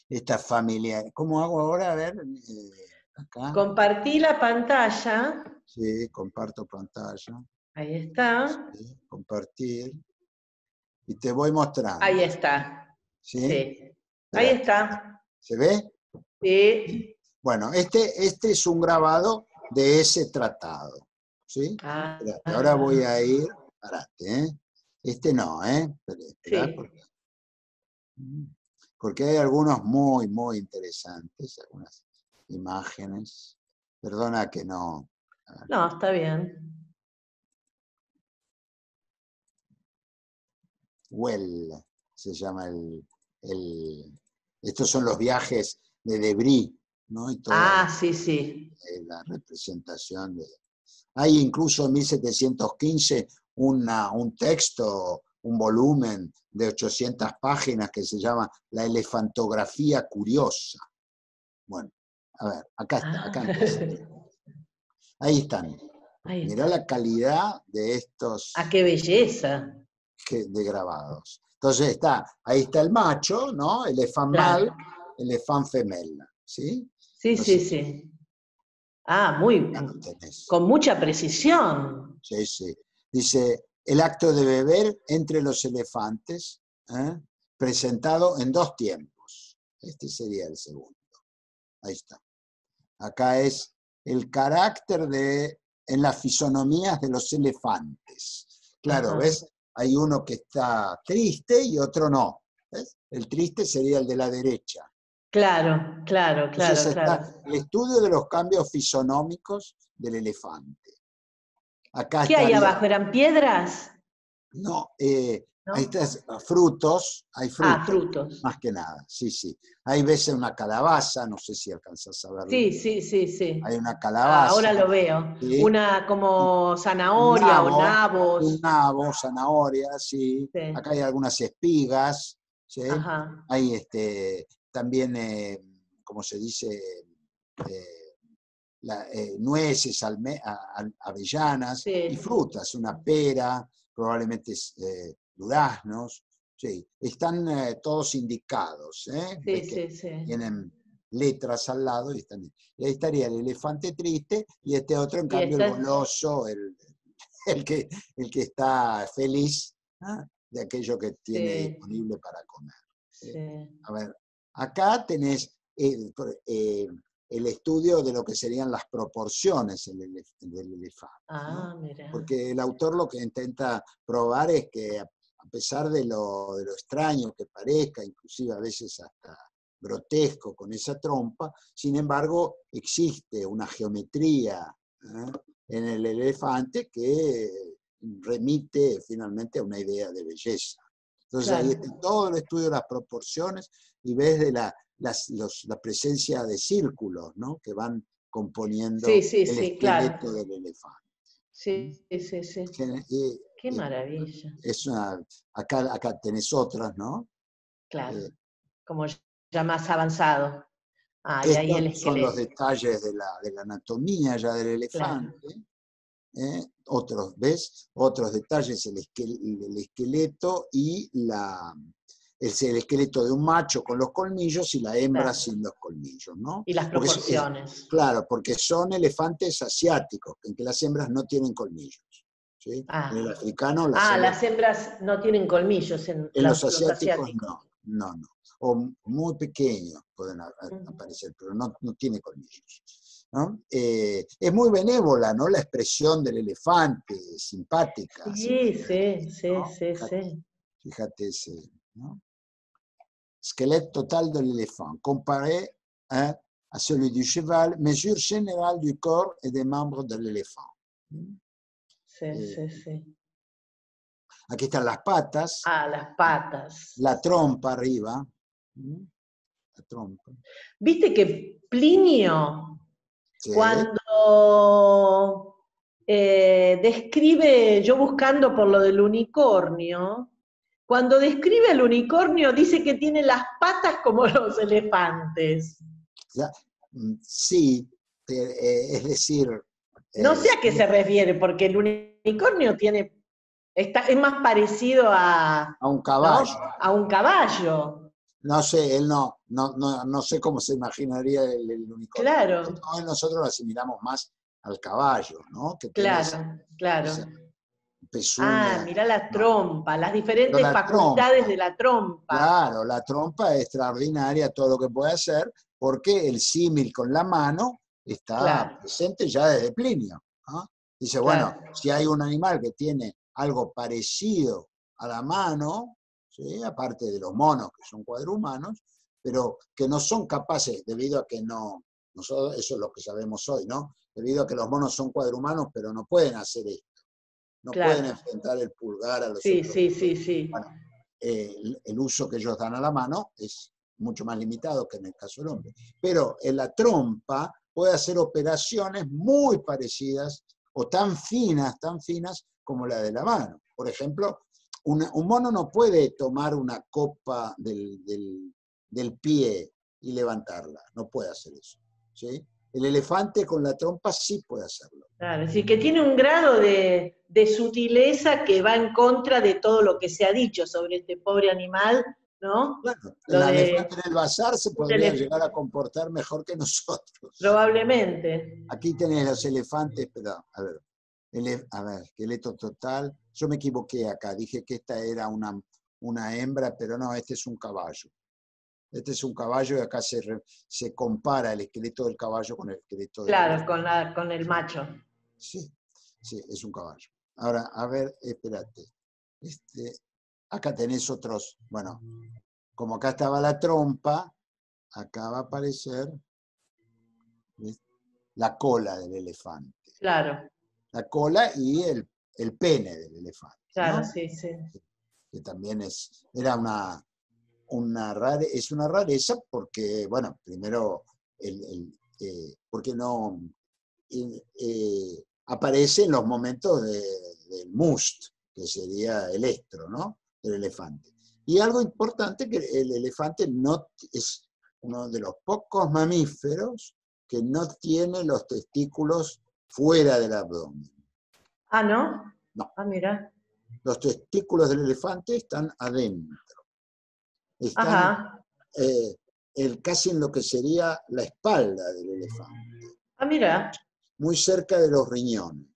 esta familiaridad. ¿Cómo hago ahora? A ver, acá, Compartí la pantalla. sí, comparto pantalla, Ahí está. sí, compartir, y te voy mostrando, Ahí está. ¿sí? Sí. Ahí Espera, está. ¿se ve? Sí. Bueno, este es un grabado de ese tratado, ¿sí? Ah, Espérate, ahora voy a ir Parate, ¿eh? Este no, ¿eh? Esperá, Sí. porque hay algunos muy, muy interesantes, algunas imágenes. Perdona que no. No, está bien. Well, se llama estos son los viajes de Debris, ¿no? Y toda Ah, sí, sí. la representación de... Hay incluso en 1715 un texto, un volumen de 800 páginas que se llama La elefantografía curiosa. Bueno, a ver, acá está, acá Ah. empieza. Ahí están. Ahí Mirá está. la calidad de Ah, estos qué belleza. de grabados. Entonces ahí está el macho, ¿no? Elefant mâle, Claro. elefant femelle, ¿sí? Sí, sí, Entonces, sí. Ah, muy, ya lo tenés. con mucha precisión. Sí, sí. Dice, el acto de beber entre los elefantes, ¿eh? Presentado en 2 tiempos. Este sería el segundo. Ahí está. Acá es el carácter en las fisonomías de los elefantes. Claro, Ajá. ¿ves? Hay uno que está triste y otro no. ¿Ves? El triste sería el de la derecha. Claro, claro, Entonces claro, claro. está el estudio de los cambios fisonómicos del elefante. Acá ¿Qué hay estaría, abajo? ¿Eran piedras? no, ahí ¿No? está, frutos, hay Ah, frutos, frutos. más que nada, sí, sí. Ahí ves una calabaza, no sé si alcanzas a verlo. Sí, sí, sí, sí. Hay una Ah, ahora calabaza, lo veo. ¿sí? Una como Un zanahoria o un nabos. nabo, zanahoria, sí. Sí. Acá hay algunas espigas, ¿sí? Ajá. Hay también, como se dice, eh, nueces, avellanas y Sí, frutas, una pera, probablemente duraznos, sí. Están todos indicados, ¿eh? sí, Ves que sí, sí. tienen letras al lado y ahí estaría el elefante triste y este otro, en Y cambio, el esta, goloso, el que, el que está feliz, ¿ah? De aquello que tiene sí, disponible para comer. ¿Sí? sí. A ver, acá tenés el estudio de lo que serían las proporciones del elefante, Ah, ¿no? mira. Porque el autor lo que intenta probar es que a pesar de lo extraño que parezca, inclusive a veces hasta grotesco con esa trompa, sin embargo existe una geometría, ¿eh? En el elefante que remite finalmente a una idea de belleza. Entonces ahí está Claro. todo el estudio de las proporciones y ves de la presencia de círculos, ¿no? Que van Sí, componiendo sí, el sí, claro. esqueleto del elefante. Sí, sí, sí. Y- Qué y maravilla. es acá tenés otras, ¿no? Claro. Eh, Como ya más avanzado. Ah, y ahí el Estos son los esqueleto. detalles de la anatomía ya del Claro. elefante. Otros, ¿ves? Otros detalles, el esqueleto y el esqueleto de un macho con los colmillos y la hembra Claro. sin los colmillos, ¿no? Y las Porque proporciones. claro, porque son elefantes asiáticos, en que las hembras no tienen colmillos, ¿sí? En el Ah. africano las Ah, hembras, las hembras no tienen colmillos en en los los asiáticos asiáticos. no, no, no. O muy pequeños pueden Mm. aparecer, pero no tiene colmillos. ¿No? Es muy benévola, ¿no? La expresión del elefante, simpática, se Sí, podría sí, decir, sí, ¿no? sí, Fíjate, sí. fíjate ese, ¿no? Squelette total de l'éléphant, comparé à celui du cheval, mesure générale du corps et des membres de l'éléphant. Sí, sí, sí. Aquí están las patas, Ah, las patas. la trompa arriba, la trompa. Viste que Plinio, Sí, cuando describe, yo buscando por lo del unicornio, cuando describe el unicornio dice que tiene las patas como los elefantes. sí, es decir, No sé a qué se refiere, porque el unicornio tiene, es más parecido a, a un ¿no? caballo. A un caballo. No sé, él no sé cómo se imaginaría el unicornio. Claro, Nosotros lo asimilamos más al caballo, ¿no? Que tiene claro, claro. esa Ah, pezuña, mirá la ¿no? trompa, las Pero diferentes la facultades trompa, de la trompa. claro, la trompa es extraordinaria todo lo que puede hacer, porque el símil con la mano está Claro, presente ya desde Plinio, ¿no? Dice, bueno, claro. si hay un animal que tiene algo parecido a la mano, ¿sí? Aparte de los monos que son cuadrumanos, pero que no son capaces, debido a que no, nosotros, eso es lo que sabemos hoy, ¿no? Debido a que los monos son cuadrumanos, pero no pueden hacer esto, no pueden claro. enfrentar el pulgar a los Sí, otros. sí, sí, sí. Bueno, el uso que ellos dan a la mano es mucho más limitado que en el caso del hombre. Pero en la trompa puede hacer operaciones muy parecidas o tan finas como la de la mano. Por ejemplo, un mono no puede tomar una copa del pie y levantarla, no puede hacer eso, ¿sí? El elefante con la trompa sí puede hacerlo. Claro, es decir, que tiene un grado de sutileza que va en contra de todo lo que se ha dicho sobre este pobre animal, ¿no? Bueno, el Lo elefante de en el bazar se un podría llegar a comportar mejor que nosotros. probablemente. Aquí tenés los elefantes, pero a ver, esqueleto total. Yo me equivoqué acá, dije que esta era una hembra, pero no, este es un caballo. Este es un caballo y acá se compara el esqueleto del caballo con el esqueleto del Claro, elefante. con el macho. Sí, sí, es un caballo. Ahora, a ver, espérate. Acá tenés otros, bueno, como acá estaba la trompa, acá va a aparecer, ¿ves?, la cola del elefante. Claro, La cola y el pene del elefante, claro, ¿no? sí, sí. Que también era es una rareza porque, bueno, primero, porque no aparece en los momentos del must, que sería el estro, ¿no? El elefante. Y algo importante, que el elefante no es uno de los pocos mamíferos que no tiene los testículos fuera del abdomen. Ah, ¿no? No, Ah, mira. los testículos del elefante están adentro. Están Ajá. eh, casi en lo que sería la espalda del elefante, Ah, mira. muy cerca de los riñones,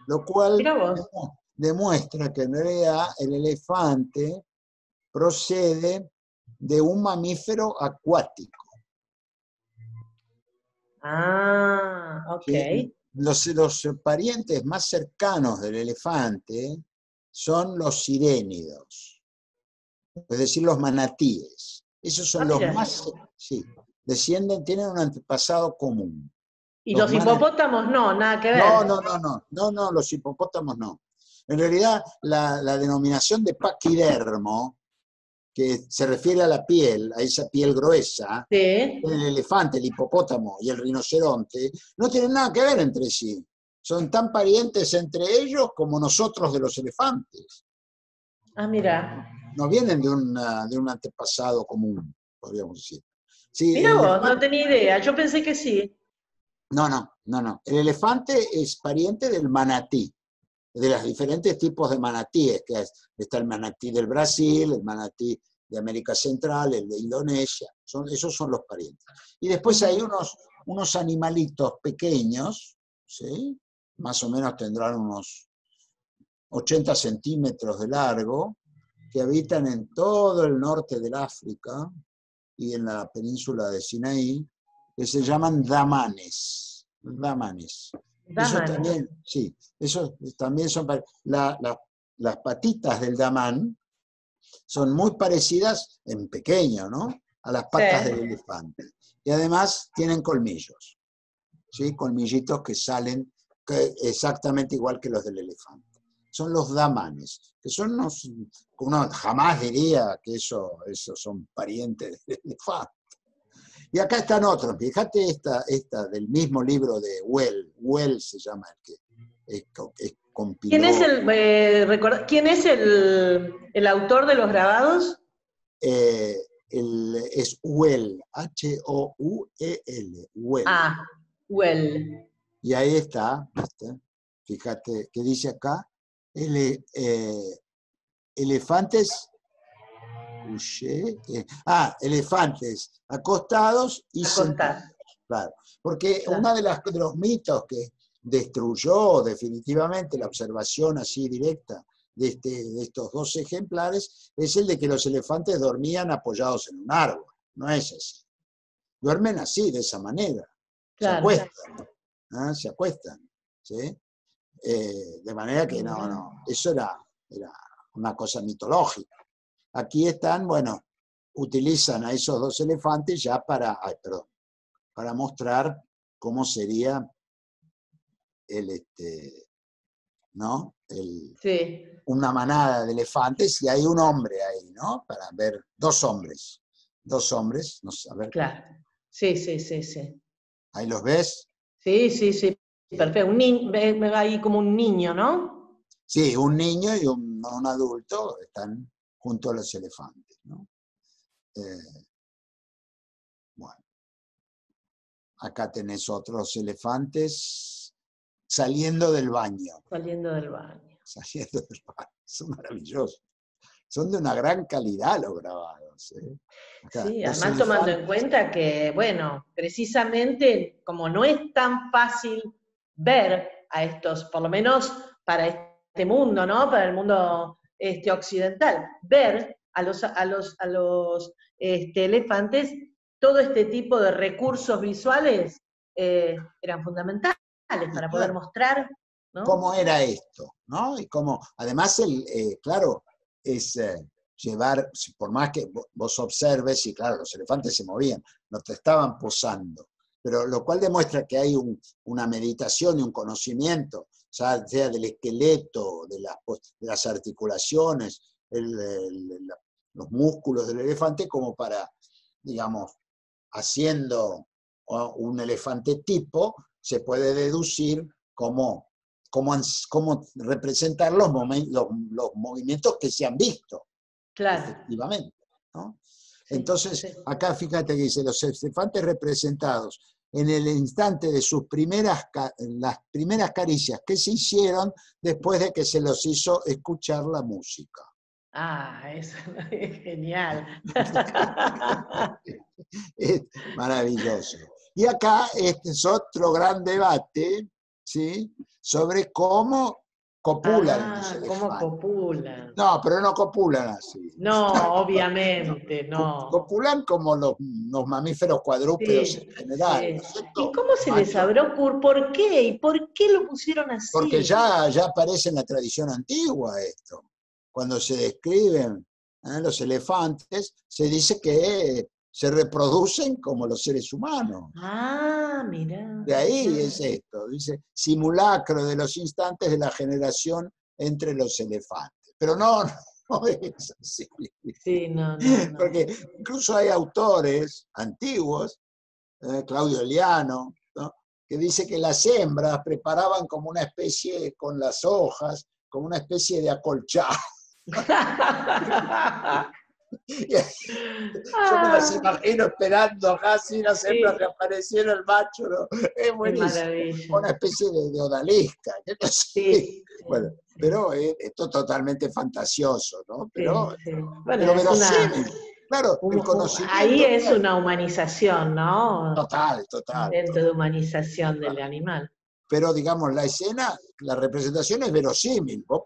lo cual Mira vos. demuestra que en realidad el elefante procede de un mamífero acuático. Ah, ok. ¿Sí? Los parientes más cercanos del elefante son los sirénidos, es decir, los manatíes. Esos Ah, son los mira. más, sí, tienen un antepasado común. Y Los los manatíes. hipopótamos no, nada que No, ver. no, no, no, no, no, los hipopótamos no. En realidad, la denominación de paquidermo, que se refiere a la piel, a esa piel gruesa, Sí. el elefante, el hipopótamo y el rinoceronte, no tienen nada que ver entre sí. Son tan parientes entre ellos como nosotros de los elefantes. Ah, mira. No vienen de un antepasado común, podríamos decir. Sí, Mira vos, no tenía idea. Yo pensé que sí. no, no, no, no. El elefante es pariente del manatí, de los diferentes tipos de manatíes, está el manatí del Brasil, el manatí de América Central, el de Indonesia, esos son los parientes. Y después hay unos animalitos pequeños, ¿sí? Más o menos tendrán unos 80 centímetros de largo, que habitan en todo el norte del África y en la península de Sinaí, que se llaman damanes. Damanes. Esos Daman. también, sí, esos también son, las patitas del damán son muy parecidas en pequeño, ¿no?, a las Sí. patas del elefante. Y además tienen colmillos, ¿sí? Colmillitos que salen exactamente igual que los del elefante. Son los damanes, que son uno jamás diría que esos son parientes del elefante. Y acá están otros, fíjate esta del mismo libro de Well se llama el que ¿Quién es compiló. ¿quién es el autor de los grabados? eh, es Well, H-O-U-E-L, Well. Ah, Well. Y ahí está, ¿viste? Fíjate que dice acá, elefantes, elefantes acostados y Acostar. sentados, claro. Porque Claro. uno de los mitos que destruyó definitivamente la observación así directa de estos dos ejemplares es el de que los elefantes dormían apoyados en un árbol. No es así. Duermen así, de esa manera. Se Claro. acuestan, ¿ah? Se acuestan, ¿sí? De manera que eso era una cosa mitológica. Aquí están, bueno, utilizan a esos dos elefantes ya para mostrar cómo sería ¿no? Sí. Una manada de elefantes y hay un hombre ahí, ¿no? Para ver, dos hombres, no sé, a ver, Claro. Sí, sí, sí, sí. ¿ahí los ves? Sí, sí, sí. Perfecto. Un niño, ahí como un niño, ¿no? Sí, un niño y un adulto están junto a los elefantes, ¿no? Bueno, acá tenés otros elefantes saliendo del baño. Saliendo del baño. Saliendo del baño. Son maravillosos. Son de una gran calidad los grabados. Acá, Sí, los además tomando en elefantes. cuenta que, bueno, precisamente como no es tan fácil ver a estos, por lo menos para este mundo, ¿no? Para el mundo occidental, ver a los elefantes, todo este tipo de recursos visuales eran fundamentales Y para poder claro, mostrar, cómo ¿no? era esto, ¿no? Y cómo, además, claro, es llevar, por más que vos observes, y claro, los elefantes se movían, no te estaban posando, pero lo cual demuestra que hay una meditación y un conocimiento, sea del esqueleto, de las articulaciones, los músculos del elefante, como para, digamos, haciendo un elefante tipo, se puede deducir cómo representar los movimientos que se han visto, Claro, efectivamente, ¿no? sí, Entonces, sí. acá fíjate que dice, los elefantes representados en el instante de las primeras caricias que se hicieron después de que se los hizo escuchar la música. Ah, eso es genial. Es maravilloso. Y acá este es otro gran debate, ¿sí? Sobre cómo copulan los Ah, cómo elefantes. copulan. No, pero no copulan así. No, No. obviamente, no. Copulan como los mamíferos cuadrúpedos en Sí, general, ¿no es sí. ¿Y cierto? cómo El se les macho, habrá ocurrido? ¿Por qué? ¿Y por qué lo pusieron porque así? ya aparece en la tradición antigua esto. Cuando se describen los elefantes, se dice que se reproducen como los seres humanos. Ah, mirá, De ahí mirá. es esto, dice, simulacro de los instantes de la generación entre los elefantes. Pero no, no es así. Sí, no, no, no. Porque incluso hay autores antiguos, Claudio Eliano, ¿no? Que dice que las hembras preparaban como una especie, con las hojas, como una especie de acolchado. Yo me las Ah, imagino esperando casi las hembras que sí, apareciera el macho, ¿no? Es qué buenísimo. maravilla. Una especie de odalisca, que no sé. Sí, Bueno, sí, sí, pero esto es totalmente fantasioso, ¿no? sí, sí. Bueno, Pero es verosímil. Claro, el ahí conocimiento que es hay. una humanización, ¿no? Total, total, Intento de total, humanización del total. animal. Pero digamos, la escena, la representación es verosímil, ¿no?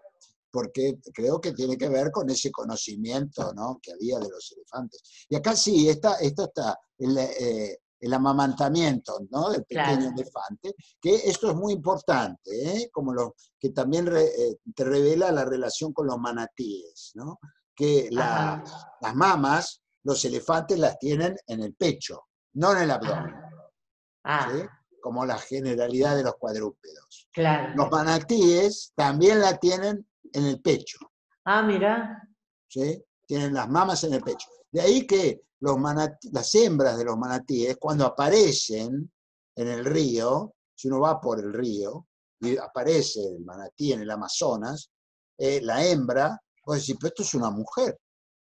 Porque creo que tiene que ver con ese conocimiento, ¿no? Que había de los elefantes. Y acá sí, esto está, el amamantamiento, ¿no? Del pequeño Claro. elefante, que esto es muy importante, como que también te revela la relación con los manatíes, ¿no? Que Ajá, las mamas, los elefantes las tienen en el pecho, no en el abdomen, ajá. ¿sí? Ah, Como la generalidad de los cuadrúpedos. Los claro. manatíes también la tienen en el pecho, Ah, mira. ¿sí? Tienen las mamas en el pecho. De ahí que las hembras de los manatíes, cuando aparecen en el río, si uno va por el río y aparece el manatí en el Amazonas, la hembra, vos decís, pero esto es una mujer,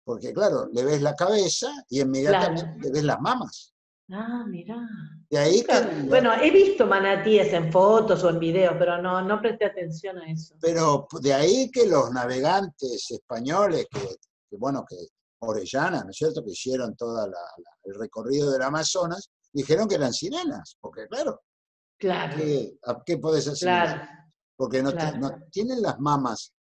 porque claro, le ves la cabeza y inmediatamente Claro. le ves las mamas. Ah, mira. De ahí que Nunca. Bueno, he visto manatíes en fotos o en videos, pero no presté atención a eso. Pero de ahí que los navegantes españoles, bueno, que Orellana, ¿no es cierto?, que hicieron todo el recorrido del Amazonas, dijeron que eran sirenas, porque claro, Claro, ¿a qué podés asimilar? claro, Porque claro. no tienen las mamas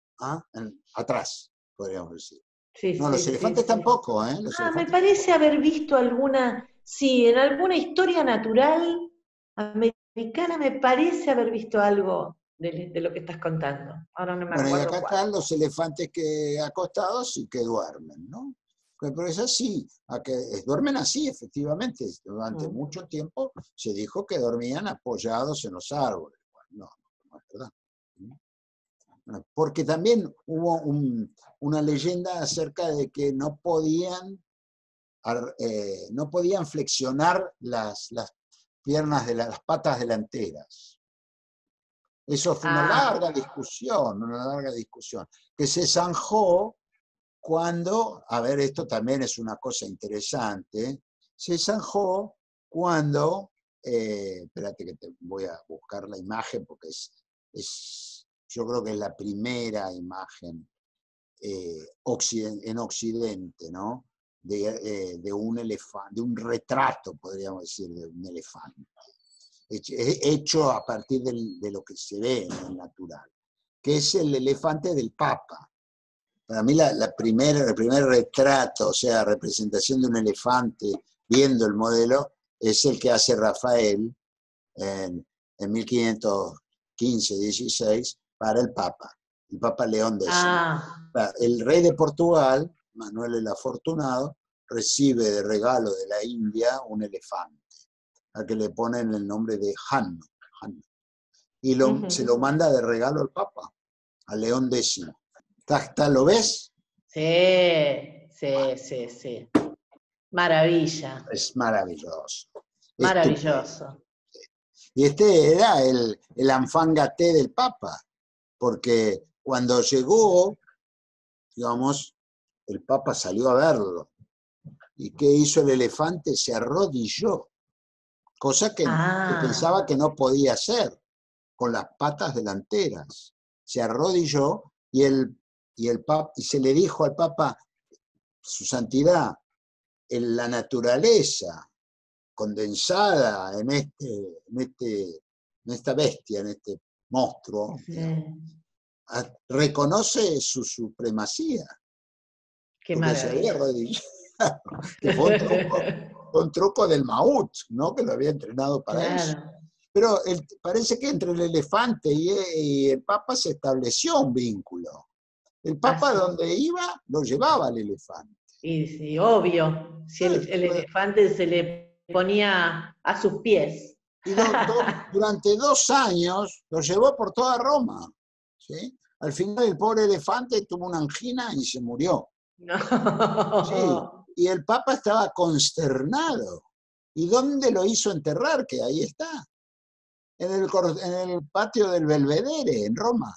atrás, podríamos decir. Sí, No, los sí, sí, elefantes sí. tampoco, ¿eh? Los Ah, me elefantes parece tampoco. haber visto alguna, sí, en alguna historia natural americana me parece haber visto algo de lo que estás contando. Ahora no me Bueno, y acuerdo acá cuál. están los elefantes que acostados y que duermen, ¿no? Pero es así, duermen así, efectivamente. Durante mucho tiempo se dijo que dormían apoyados en los árboles. Bueno, no es verdad. Porque también hubo una leyenda acerca de que no podían flexionar las piernas de las patas delanteras. Eso fue una larga discusión, que se zanjó cuando, a ver, esto también es una cosa interesante, se zanjó cuando, espérate que voy a buscar la imagen porque yo creo que es la primera imagen en Occidente, ¿no? De un elefante, de un retrato, podríamos decir, de un elefante, hecho a partir de lo que se ve en el natural, que es el elefante del Papa. Para mí el primer retrato, o sea, representación de un elefante viendo el modelo, es el que hace Rafael en 1515-16 para el Papa León X. El rey de Portugal, Manuel el Afortunado, recibe de regalo de la India un elefante, al que le ponen el nombre de Hanno. Y se lo manda de regalo al Papa, a León X. ¿Lo ves? Sí. Maravilla. Es maravilloso. Maravilloso. Y este era el enfant gâté del Papa, porque cuando llegó, digamos, el Papa salió a verlo. ¿Y qué hizo el elefante? Se arrodilló, cosa que pensaba que no podía hacer, con las patas delanteras. Se arrodilló y se le dijo al Papa, su santidad, en la naturaleza condensada en esta bestia, en este monstruo, reconoce su supremacía. Qué porque maravilla. se había arrodillado, que fue un truco del Maut, ¿no? Que lo había entrenado para eso. Pero parece que entre el elefante y el Papa se estableció un vínculo. El Papa donde iba, lo llevaba al elefante. Y sí, obvio, si el elefante se le ponía a sus pies. Y durante 2 años lo llevó por toda Roma. ¿Sí? Al final el pobre elefante tuvo una angina y se murió. No. Sí, y el Papa estaba consternado. ¿Y dónde lo hizo enterrar? Que ahí está. En el patio del Belvedere, en Roma.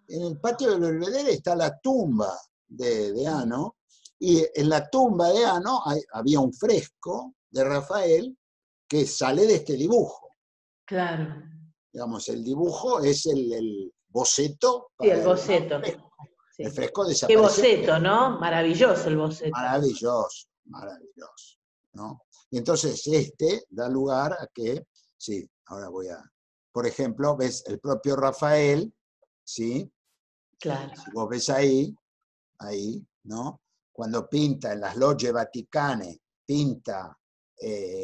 En el patio del Belvedere está la tumba de Ano, y en la tumba de Ano había un fresco de Rafael que sale de este dibujo. Claro. Digamos, el dibujo es el boceto. Sí, el boceto. El fresco desapareció. Qué boceto, ¿no? Maravilloso el boceto. Maravilloso, ¿no? Y entonces da lugar a que, sí, ahora por ejemplo, ves el propio Rafael, ¿sí? Claro. Si vos ves ahí, ¿no? Cuando pinta en las Logge Vaticane, pinta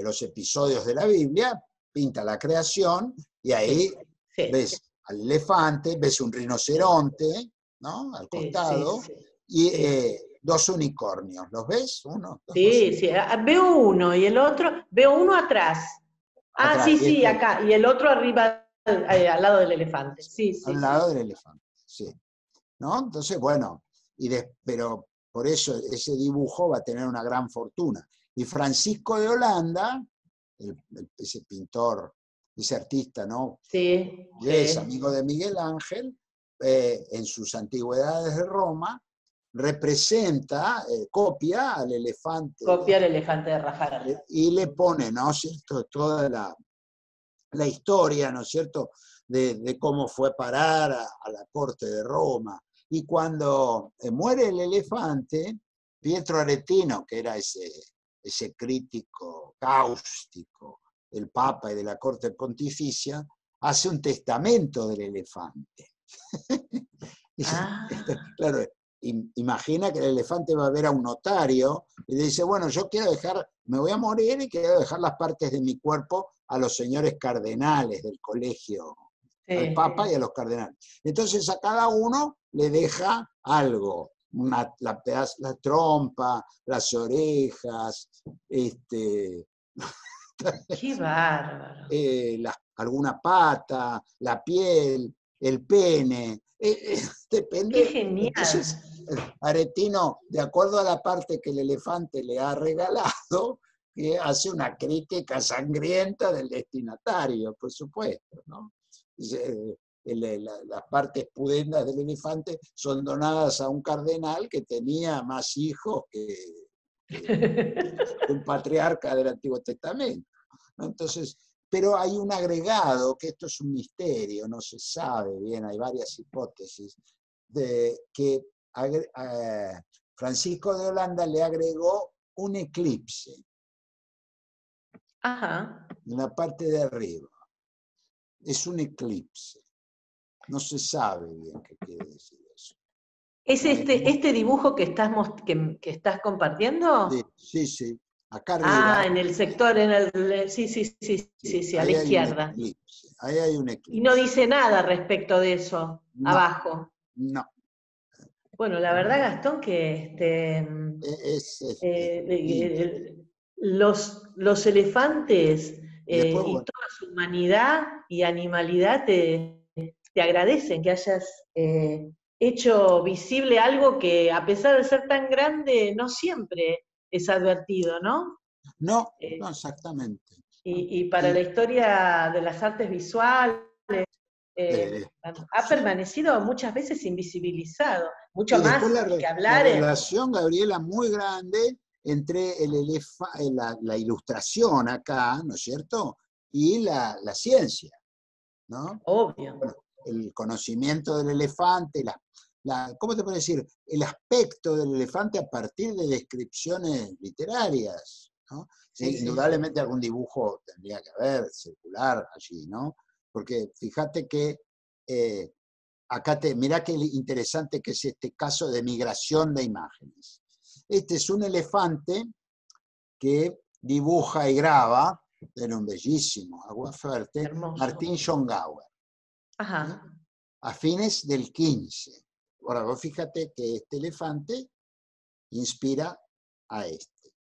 los episodios de la Biblia, pinta la creación, y ahí ves al elefante, ves un rinoceronte, ¿no? Al costado, y 2 unicornios. ¿Los ves? Sí, veo uno y el otro, veo uno atrás. Atrás, sí, acá, y el otro arriba, al lado del elefante. Sí. Al lado del elefante, sí. ¿No? Entonces, bueno, pero por eso ese dibujo va a tener una gran fortuna. Y Francisco de Holanda, ese pintor, ese artista, ¿no? Sí. Es amigo de Miguel Ángel, en sus antigüedades de Roma, copia al elefante. Copia el elefante de Rafael. Y le pone, ¿no es cierto?, toda la historia, ¿no es cierto?, de cómo fue parar a la corte de Roma. Y cuando muere el elefante, Pietro Aretino, que era ese crítico cáustico del Papa y de la corte pontificia, hace un testamento del elefante. Claro, imagina que el elefante va a ver a un notario y le dice, bueno, yo me voy a morir y quiero dejar las partes de mi cuerpo a los señores cardenales del colegio al Papa y a los cardenales. Entonces a cada uno le deja algo, la trompa, las orejas, Qué bárbaro. alguna pata, la piel, el pene, Qué depende. genial. Entonces, Aretino, de acuerdo a la parte que el elefante le ha regalado, hace una crítica sangrienta del destinatario, por supuesto, ¿no? Las partes pudendas del elefante son donadas a un cardenal que tenía más hijos que un patriarca del Antiguo Testamento, ¿no? Entonces, pero hay un agregado, que esto es un misterio, no se sabe bien, hay varias hipótesis, de que Francisco de Holanda le agregó un eclipse Ajá. en la parte de arriba. Es un eclipse. No se sabe bien qué quiere decir eso. ¿Es este dibujo que estás compartiendo? Sí. Acá Ah, arriba. en el sector, sí, a la Ahí hay un izquierda. eclipse. Ahí hay un Y no eclipse. dice nada respecto de eso, No, abajo. no. Bueno, la verdad, Gastón, que Lindo. los elefantes Y después, y bueno, toda su humanidad y animalidad te agradecen que hayas hecho visible algo que, a pesar de ser tan grande, no siempre es advertido, ¿no? no, Eh, no exactamente. y para la Y, historia de las artes visuales, eh, ha permanecido muchas veces invisibilizado, mucho y después más, ni que la hablar. relación, Gabriela, muy grande entre la ilustración acá, ¿no es cierto? Y la ciencia, ¿no? Obvio. Bueno, el conocimiento del elefante, ¿cómo te puedo decir? El aspecto del elefante a partir de descripciones literarias, ¿no? Sí. Indudablemente algún dibujo tendría que haber, circular allí, ¿no? Porque fíjate que acá mirá qué interesante que es este caso de migración de imágenes. Este es un elefante que dibuja y graba, era un bellísimo, aguafuerte, Hermoso. Martín Schongauer, Ajá. ¿sí? A fines del 15. Ahora, vos fíjate que este elefante inspira a este,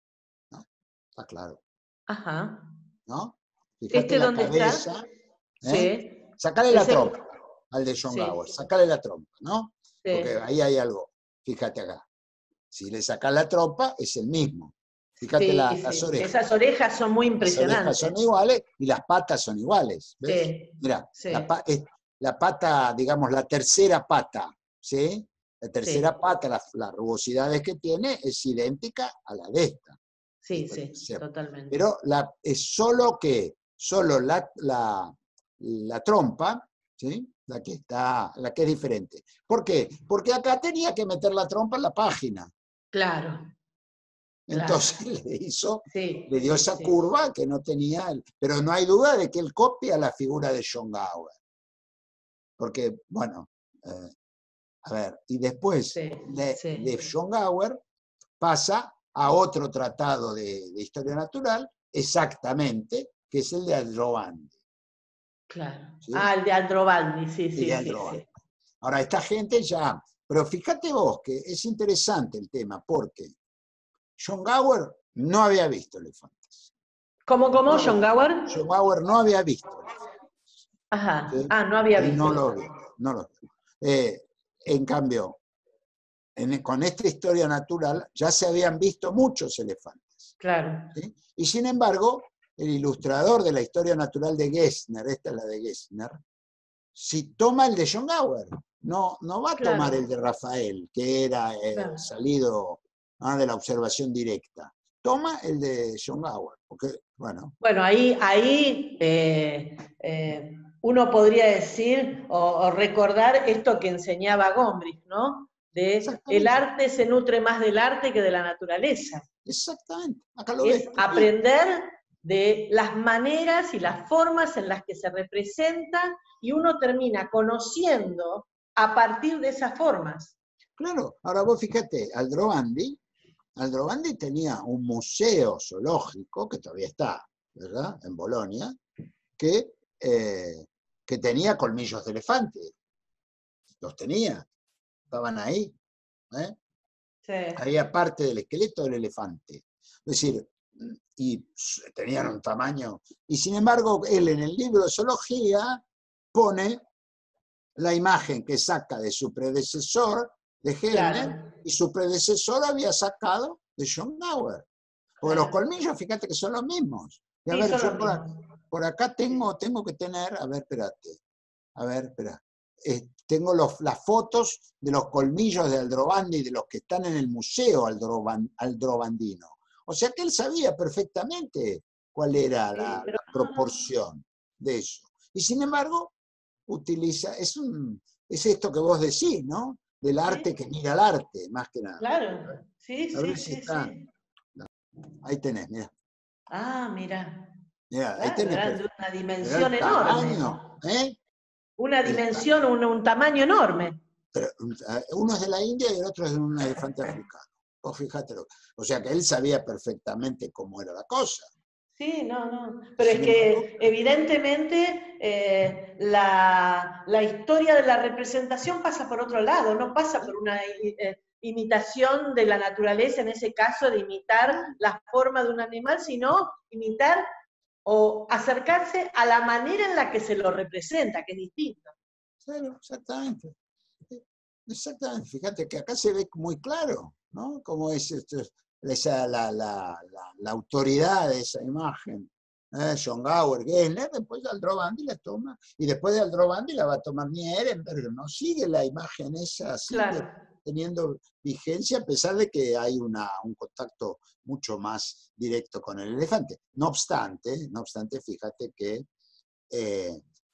¿no? Está claro, Ajá. ¿no? Fíjate ¿Este la dónde está? cabeza, ¿eh? Sí. Sacale la Ese, trompa al de sí, Schongauer, sacale la trompa, ¿no? Porque sí. ahí hay algo, fíjate acá. Si le sacas la trompa, es el mismo. Fíjate las Sí. orejas. Esas orejas son muy Las orejas impresionantes. son iguales y las patas son iguales, ¿ves? Sí, Mira, sí, la pata, digamos, la tercera pata, ¿sí? La tercera sí, pata, las rugosidades que tiene, es idéntica a la de esta. sí, totalmente. Pero es solo la trompa, ¿sí? La que es diferente. ¿Por qué? Porque acá tenía que meter la trompa en la página. Claro, claro. Entonces le dio esa Sí. curva que no tenía, pero no hay duda de que él copia la figura de Schongauer. Porque, bueno, a ver, y después de Sí. Schongauer pasa a otro tratado de historia natural, exactamente, que es el de Aldrovandi. Claro. ¿Sí? Ah, el de Aldrovandi, El de sí. Aldrovandi. Ahora, esta gente ya, pero fíjate vos que es interesante el tema, porque Schongauer no había visto elefantes. ¿Cómo, John Gower? Schongauer no había visto elefantes. Ajá. ¿Sí? Ah, no había Él visto no el lo vio, no lo vio. En cambio, con esta historia natural ya se habían visto muchos elefantes. Claro. ¿Sí? Y sin embargo, el ilustrador de la historia natural de Gessner, esta es la de Gessner, si toma el de Schongauer, no va a tomar el Claro. de Rafael, que era Claro. salido de la observación directa. Toma el de Schongauer, porque, bueno. Bueno, ahí uno podría decir o recordar esto que enseñaba Gombrich, ¿no? De el Exactamente. arte se nutre más del arte que de la naturaleza. Exactamente. Acá lo ves. Es aprender de las maneras y las formas en las que se representa y uno termina conociendo a partir de esas formas. Claro, ahora vos fíjate, Aldrovandi tenía un museo zoológico, que todavía está, ¿verdad? En Bolonia, que que tenía colmillos de elefante. Los tenía, estaban ahí. ¿Eh? Sí. Había parte del esqueleto del elefante. Es decir, y tenían un tamaño. Y sin embargo, él en el libro de zoología pone la imagen que saca de su predecesor, de Gellner, Claro. y su predecesor había sacado de Schongauer. Porque los Claro. colmillos, fíjate que son los mismos. Y a Sí, ver, son yo los mismos. por acá tengo que tener, a ver, espérate. A ver, espera. Tengo las fotos de los colmillos de Aldrovandi, de los que están en el museo aldrovandino. O sea que él sabía perfectamente cuál era Sí, la pero proporción de eso. Y sin embargo, utiliza, es esto que vos decís, ¿no? Del arte sí, que mira al arte, más que nada. claro. Sí, A ver sí, si sí, está. sí. Ahí tenés, mira. Ah, mira. Mira, ahí Claro, tenés. eran de una Mirá dimensión el enorme. tamaño, ¿eh? Una El dimensión, un tamaño enorme. pero uno es de la India y el otro es de un elefante africano. Vos fíjatelo. O sea que él sabía perfectamente cómo era la cosa. Sí, no, no. Y Pero es sin embargo, que evidentemente la historia de la representación pasa por otro lado, no pasa por una imitación de la naturaleza, en ese caso de imitar la forma de un animal, sino imitar o acercarse a la manera en la que se lo representa, que es distinto. claro, exactamente. Exactamente. Fíjate que acá se ve muy claro, ¿no? Cómo es la autoridad de esa imagen. Schongauer, Gessner, después de Aldrovandi la toma, y después de Aldrovandi la va a tomar Nierenberg, ¿no? Sigue la imagen esa, sigue Claro. teniendo vigencia a pesar de que hay un contacto mucho más directo con el elefante. No obstante,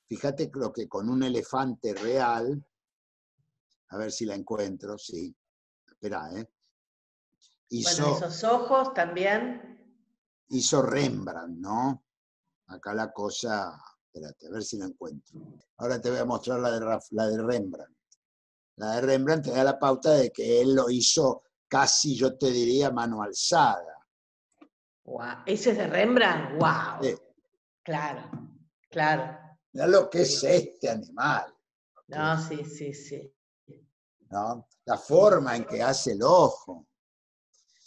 fíjate lo que con un elefante real, a ver si la encuentro, sí, espera, Bueno, hizo, esos ojos también. hizo Rembrandt, ¿no? Acá la cosa, espérate, a ver si la encuentro. Ahora te voy a mostrar la de Rembrandt. La de Rembrandt te da la pauta de que él lo hizo casi, yo te diría, mano alzada. Wow. ¿Ese es de Rembrandt? ¡Wow! Sí. Claro, claro. Mirá lo que Sí, es sí. este animal, No, sí, sí, sí. ¿no? La Sí, forma en sí. que hace el ojo,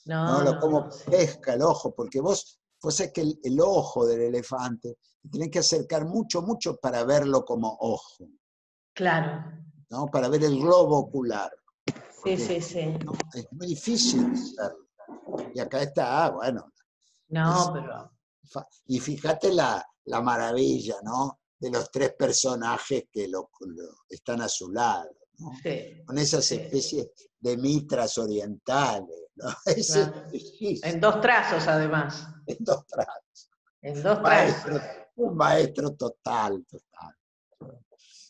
¿no? No, no, no, Cómo sí. pesca el ojo, porque vos sabés que el ojo del elefante, te tenés que acercar mucho, mucho para verlo como ojo, Claro. ¿no? Para ver el globo ocular, Sí, porque sí, sí. no, es muy difícil verlo. Y acá está, bueno, No, es, pero. y fíjate la maravilla, ¿no? De los tres personajes que están a su lado, ¿no? Sí, Con esas sí, sí. especies de mitras orientales, ¿no? Es Claro. En bellísimo, dos trazos, además. en dos trazos. En dos trazos. Un maestro total, total.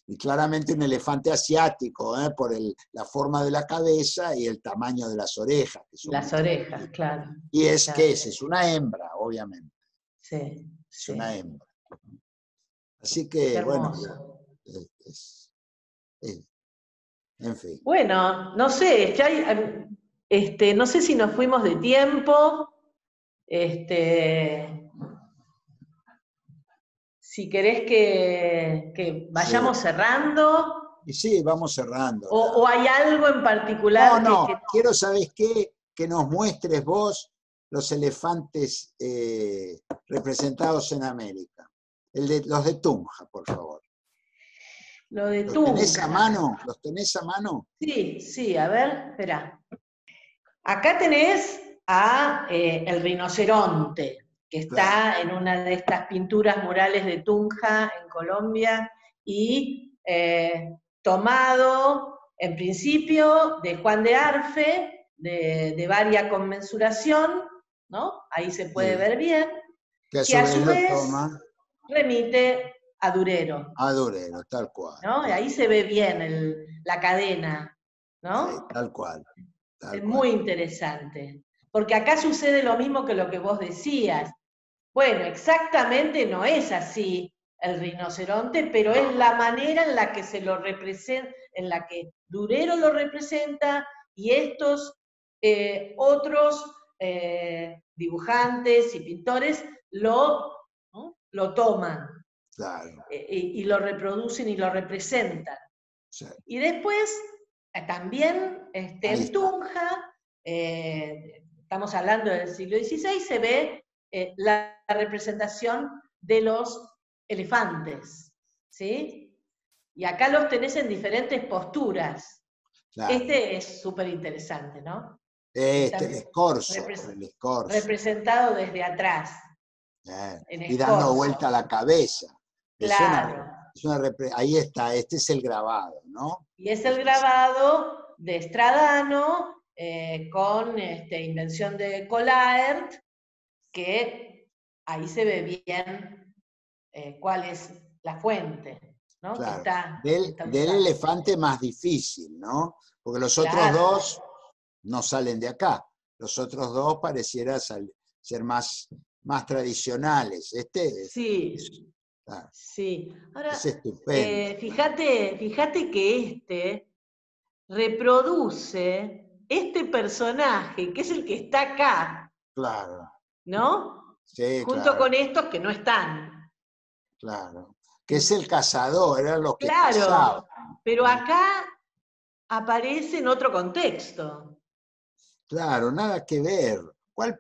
Y claramente un elefante asiático, ¿eh? Por la forma de la cabeza y el tamaño de las orejas, que son Las mucho más orejas, pequeñas. claro. Y es Claro. que es una hembra, obviamente, Sí, es una sí. hembra. Así Qué que, bueno, hermoso. es- es- es- en fin. Bueno, no sé, ya no sé si nos fuimos de tiempo. Este, si querés que Sí. vayamos cerrando. Y sí, vamos cerrando. O hay algo en No, particular que no, quiero, ¿sabes qué? Que nos muestres vos los elefantes representados en América. Los de Tunja, por favor. lo de ¿Los tenés a Tunja? mano? ¿Los tenés a mano? Sí, sí, a ver, espera. Acá tenés el rinoceronte, que Claro. está en una de estas pinturas murales de Tunja, en Colombia, y tomado, en principio, de Juan de Arfe, de varia conmensuración, ¿no? Ahí se puede Sí. ver bien, Que a que su a vez su lo vez toma remite a Durero, a Durero, tal cual. ¿no? Y Claro. ahí se ve bien la cadena, Sí, ¿no? tal cual, tal Es cual. muy interesante, porque acá sucede lo mismo que lo que vos decías. Bueno, exactamente no es así el rinoceronte, pero es la manera en la que se lo representa, en la que Durero lo representa y estos otros dibujantes y pintores ¿no? lo toman. Claro. Y lo reproducen y lo representan. Sí. Y después, también Ahí en está. Tunja, estamos hablando del siglo XVI, se ve la representación de los elefantes, ¿sí? Y acá los tenés en diferentes posturas. Claro. Este es súper interesante, ¿no? El escorzo, el escorzo. Representado desde atrás. Y dando vuelta a la cabeza. Claro. Ahí está, este es el grabado, ¿no? Y es el grabado de Stradano con invención de Collaert, que ahí se ve bien cuál es la fuente, ¿no? Claro. Que está Del elefante más difícil, ¿no? Porque los otros dos no salen de acá. Los otros dos pareciera ser más tradicionales. Sí, claro, sí. Ahora, es estupendo. fíjate que reproduce este personaje, que es el que está acá, Claro. ¿no? Sí, Junto claro. con estos que no están. Claro. Que es el cazador, eran los que Claro, cazaban. pero acá aparece en otro contexto. Claro, nada que ver. ¿Cuál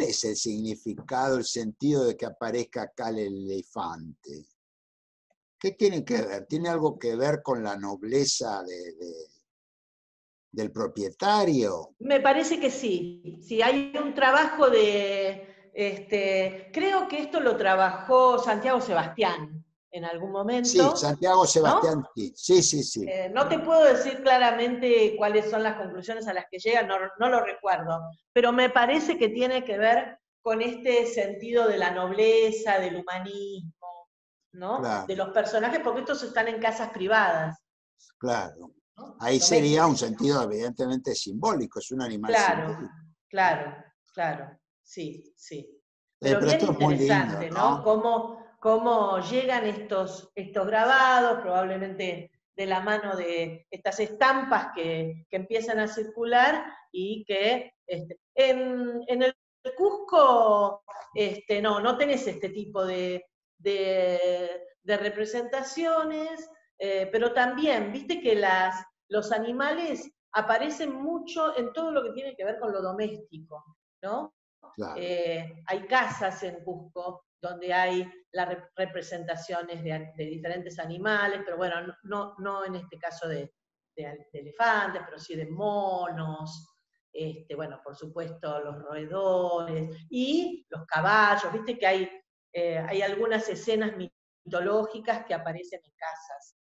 es el significado, el sentido de que aparezca acá el elefante? ¿Qué tiene que ver? ¿Tiene algo que ver con la nobleza del propietario? Me parece que sí. Sí, hay un trabajo creo que esto lo trabajó Santiago Sebastián en algún Sí, momento, Santiago Sebastián, ¿no? sí, sí, sí. No te puedo decir claramente cuáles son las conclusiones a las que llegan, no lo recuerdo, pero me parece que tiene que ver con este sentido de la nobleza, del humanismo, ¿no? Claro, De los personajes, porque estos están en casas privadas, claro. ¿no? Ahí sería un Domésticas. sentido evidentemente simbólico, es un animal Claro, simbólico. claro, sí, sí. Pero Pero bien esto es muy lindo, interesante, ¿no? ¿no? Cómo llegan estos grabados, probablemente de la mano de estas estampas que empiezan a circular y que en el Cusco no tenés este tipo de representaciones, pero también, viste que los animales aparecen mucho en todo lo que tiene que ver con lo doméstico, ¿no? Claro. Hay casas en Cusco donde hay las representaciones de diferentes animales, pero bueno, no en este caso de elefantes, pero sí de monos, bueno, por supuesto los roedores y los caballos, viste que hay algunas escenas mitológicas que aparecen en casas.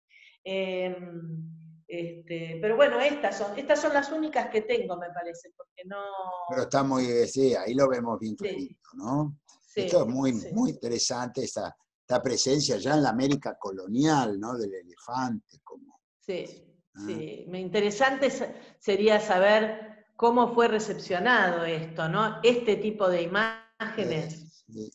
Pero bueno, estas son las únicas que tengo, me parece, porque no... Pero está muy, sí, ahí lo vemos bien clarito, Sí, ¿no? Esto es sí, muy, sí. muy interesante, esta presencia ya en la América colonial, ¿no? Del elefante, como. Sí, ¿Eh? sí. Interesante sería saber cómo fue recepcionado esto, ¿no? Este tipo de imágenes. Sí.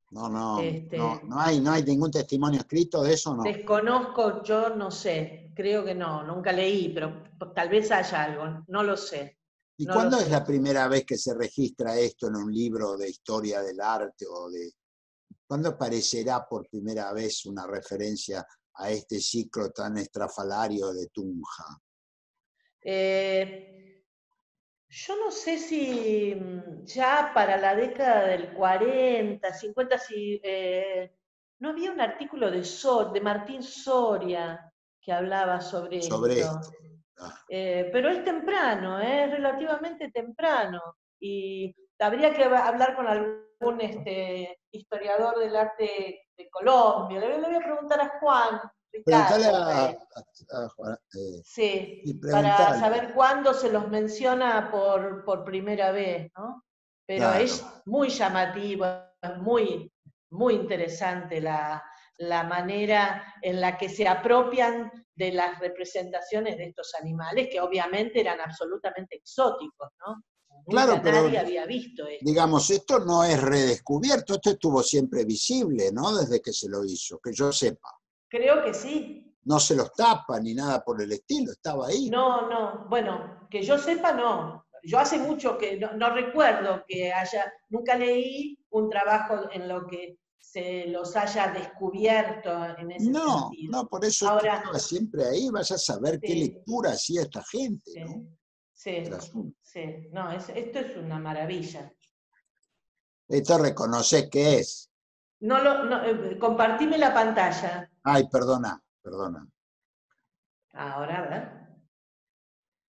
No Este, hay ningún testimonio escrito de eso, no. Desconozco, yo no sé, creo que no, nunca leí, pero tal vez haya algo, no lo sé, ¿Y no lo cuándo es la sé. primera vez que se registra esto en un libro de historia del arte cuándo aparecerá por primera vez una referencia a este ciclo tan estrafalario de Tunja? Eh, yo no sé si ya para la década del 40, 50, si no había un artículo de Martín Soria que hablaba sobre Sobre esto. esto. Ah, Pero es temprano, es relativamente temprano. Y habría que hablar con algún historiador del arte de Colombia. Le voy a preguntar a Juan preguntale Ricardo Rey. a Juan, y Sí, para preguntale, saber cuándo se los menciona por primera vez, ¿no? Pero claro. es muy llamativo, es muy interesante la manera en la que se apropian de las representaciones de estos animales, que obviamente eran absolutamente exóticos, ¿no? Claro, Nunca pero nadie había visto esto. digamos, esto no es redescubierto, esto estuvo siempre visible, ¿no? Desde que se lo hizo, que yo sepa. Creo que sí. No se los tapa ni nada por el estilo, estaba ahí. No, bueno, que yo sepa, no. Yo hace mucho que no recuerdo que nunca leí un trabajo en lo que se los haya descubierto en ese No, sentido. no, por eso esto Ahora, estaba siempre ahí, vaya a saber qué sí, lectura hacía esta gente, ¿no? sí, sí, El asunto. sí. No, esto es una maravilla. Esto reconoce qué es. Compartime la pantalla. Ay, perdona, perdona. Ahora, a ver.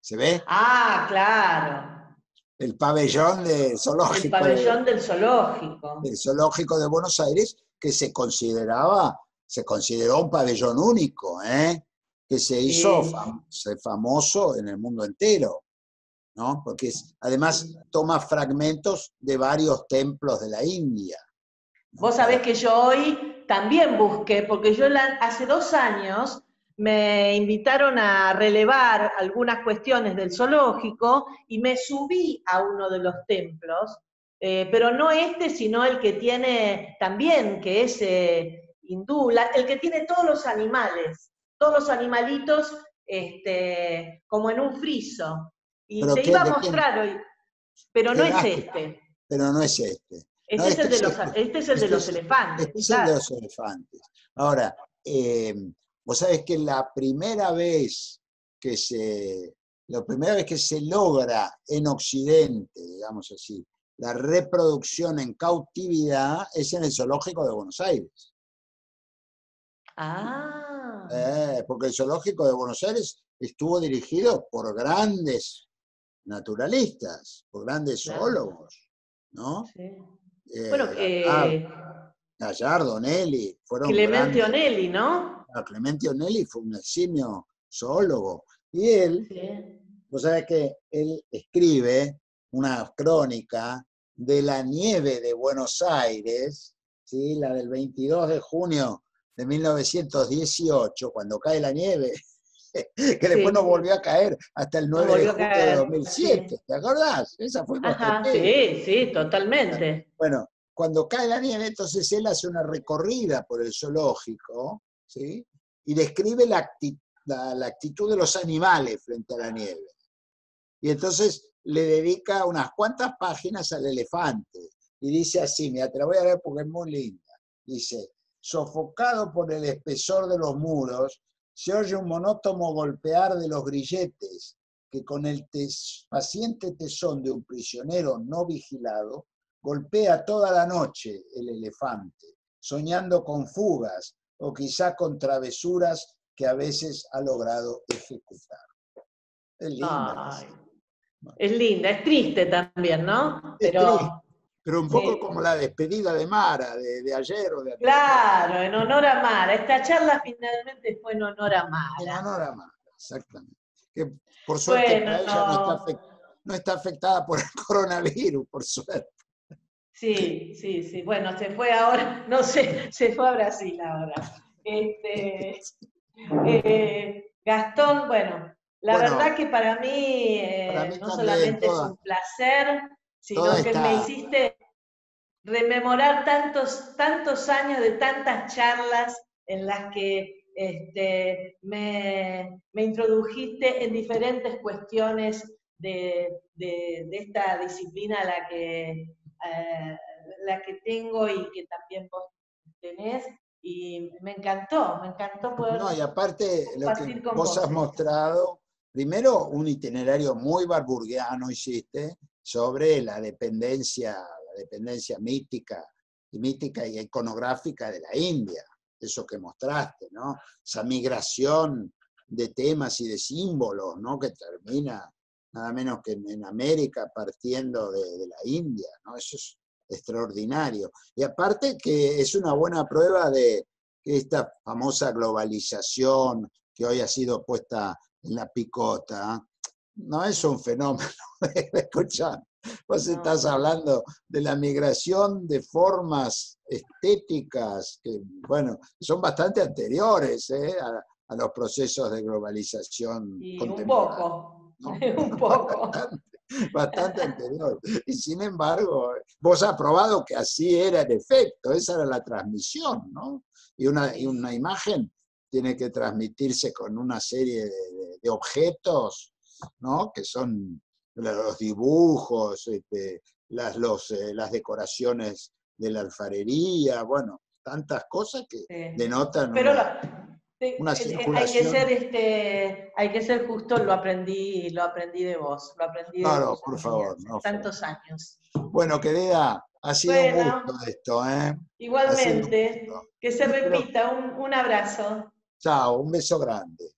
¿Se ve? Ah, claro. El pabellón El pabellón del zoológico. del zoológico de Buenos Aires, que se consideró un pabellón único, ¿eh? Que se hizo Sí. famoso en el mundo entero, ¿no? Porque además toma fragmentos de varios templos de la India, ¿no? Vos sabés que yo hoy también busqué, porque yo hace 2 años me invitaron a relevar algunas cuestiones del zoológico y me subí a uno de los templos, pero no este, sino el que tiene también, que es hindú, el que tiene todos los animalitos como en un friso. Y Pero te iba a mostrar hoy, pero no qué es lástima, este. pero no es este. No, Este es el de los, este es el de los este elefantes, es el de claro. los elefantes. Ahora, vos sabés que la primera vez que se logra en Occidente, digamos así, la reproducción en cautividad es en el Zoológico de Buenos Aires. Ah, Porque el Zoológico de Buenos Aires estuvo dirigido por grandes naturalistas, por grandes claro, zoólogos, ¿no? sí. Bueno, Gallardo, Nelly, fueron Clemente grandes. Onelli, ¿no? Clemente Onelli fue un eximio zoólogo. Y él, Sí. vos sabés que él escribe una crónica de la nieve de Buenos Aires, ¿sí? La del 22 de junio de 1918, cuando cae la nieve, que después no Sí, volvió a caer hasta el nos 9 de volvió a junio de caer, 2007. sí. ¿Te acordás? Esa fuimos Ajá, testigos. sí, sí, totalmente. Bueno, cuando cae la nieve, entonces él hace una recorrida por el zoológico, ¿sí? Y describe la actitud de los animales frente a la nieve. Y entonces le dedica unas cuantas páginas al elefante. Y dice así, mira, te la voy a leer porque es muy linda. Dice, sofocado por el espesor de los muros, se oye un monótono golpear de los grilletes que con el paciente tesón de un prisionero no vigilado, golpea toda la noche el elefante, soñando con fugas o quizá con travesuras que a veces ha logrado ejecutar. Es linda. Ay, es linda, es triste también, ¿no? Es triste, Pero, pero un poco sí, como la despedida de Mara, de ayer o de anteayer. claro, en honor a Mara. Esta charla finalmente fue en honor a En Mara. honor a Mara, exactamente. Que por suerte para ella Bueno, no está afectada por el coronavirus, por suerte. sí, sí, sí. Bueno, se fue ahora, no sé, se fue a Brasil ahora. Gastón, bueno, la verdad Bueno, que para mí para mí no también solamente es un placer, toda sino que me esta, hiciste rememorar tantos años de tantas charlas en las que me introdujiste en diferentes cuestiones de esta disciplina la que tengo y que también vos tenés. Y me encantó poder no, y aparte lo que compartir con vos vos has esto. mostrado, primero un itinerario muy warburgiano hiciste sobre la dependencia mítica y iconográfica de la India, eso que mostraste, ¿no? Esa migración de temas y de símbolos, ¿no? Que termina nada menos que en América partiendo de la India, ¿no? Eso es extraordinario. Y aparte que es una buena prueba de que esta famosa globalización que hoy ha sido puesta en la picota, no es un fenómeno. Escuchá, vos estás No, hablando de la migración de formas estéticas que, bueno, son bastante anteriores a los procesos de globalización y un contemporánea, poco, ¿no? un poco. Bastante, bastante anterior. Y sin embargo, vos has probado que así era el efecto, esa era la transmisión, ¿no? Y Sí, una sí. imagen tiene que transmitirse con una serie de objetos, ¿no? Que son los dibujos, las decoraciones de la alfarería, bueno, tantas cosas que Sí. denotan Pero una hay circulación. hay que ser justo, lo aprendí de vos, lo aprendí de Claro, tus por favor, enseñanzas, no fue. tantos años. Bueno, querida, ha sido un Bueno, gusto esto, ¿eh? Ha sido un igualmente, gusto. que se Y creo, repita, un abrazo. chao, un beso grande.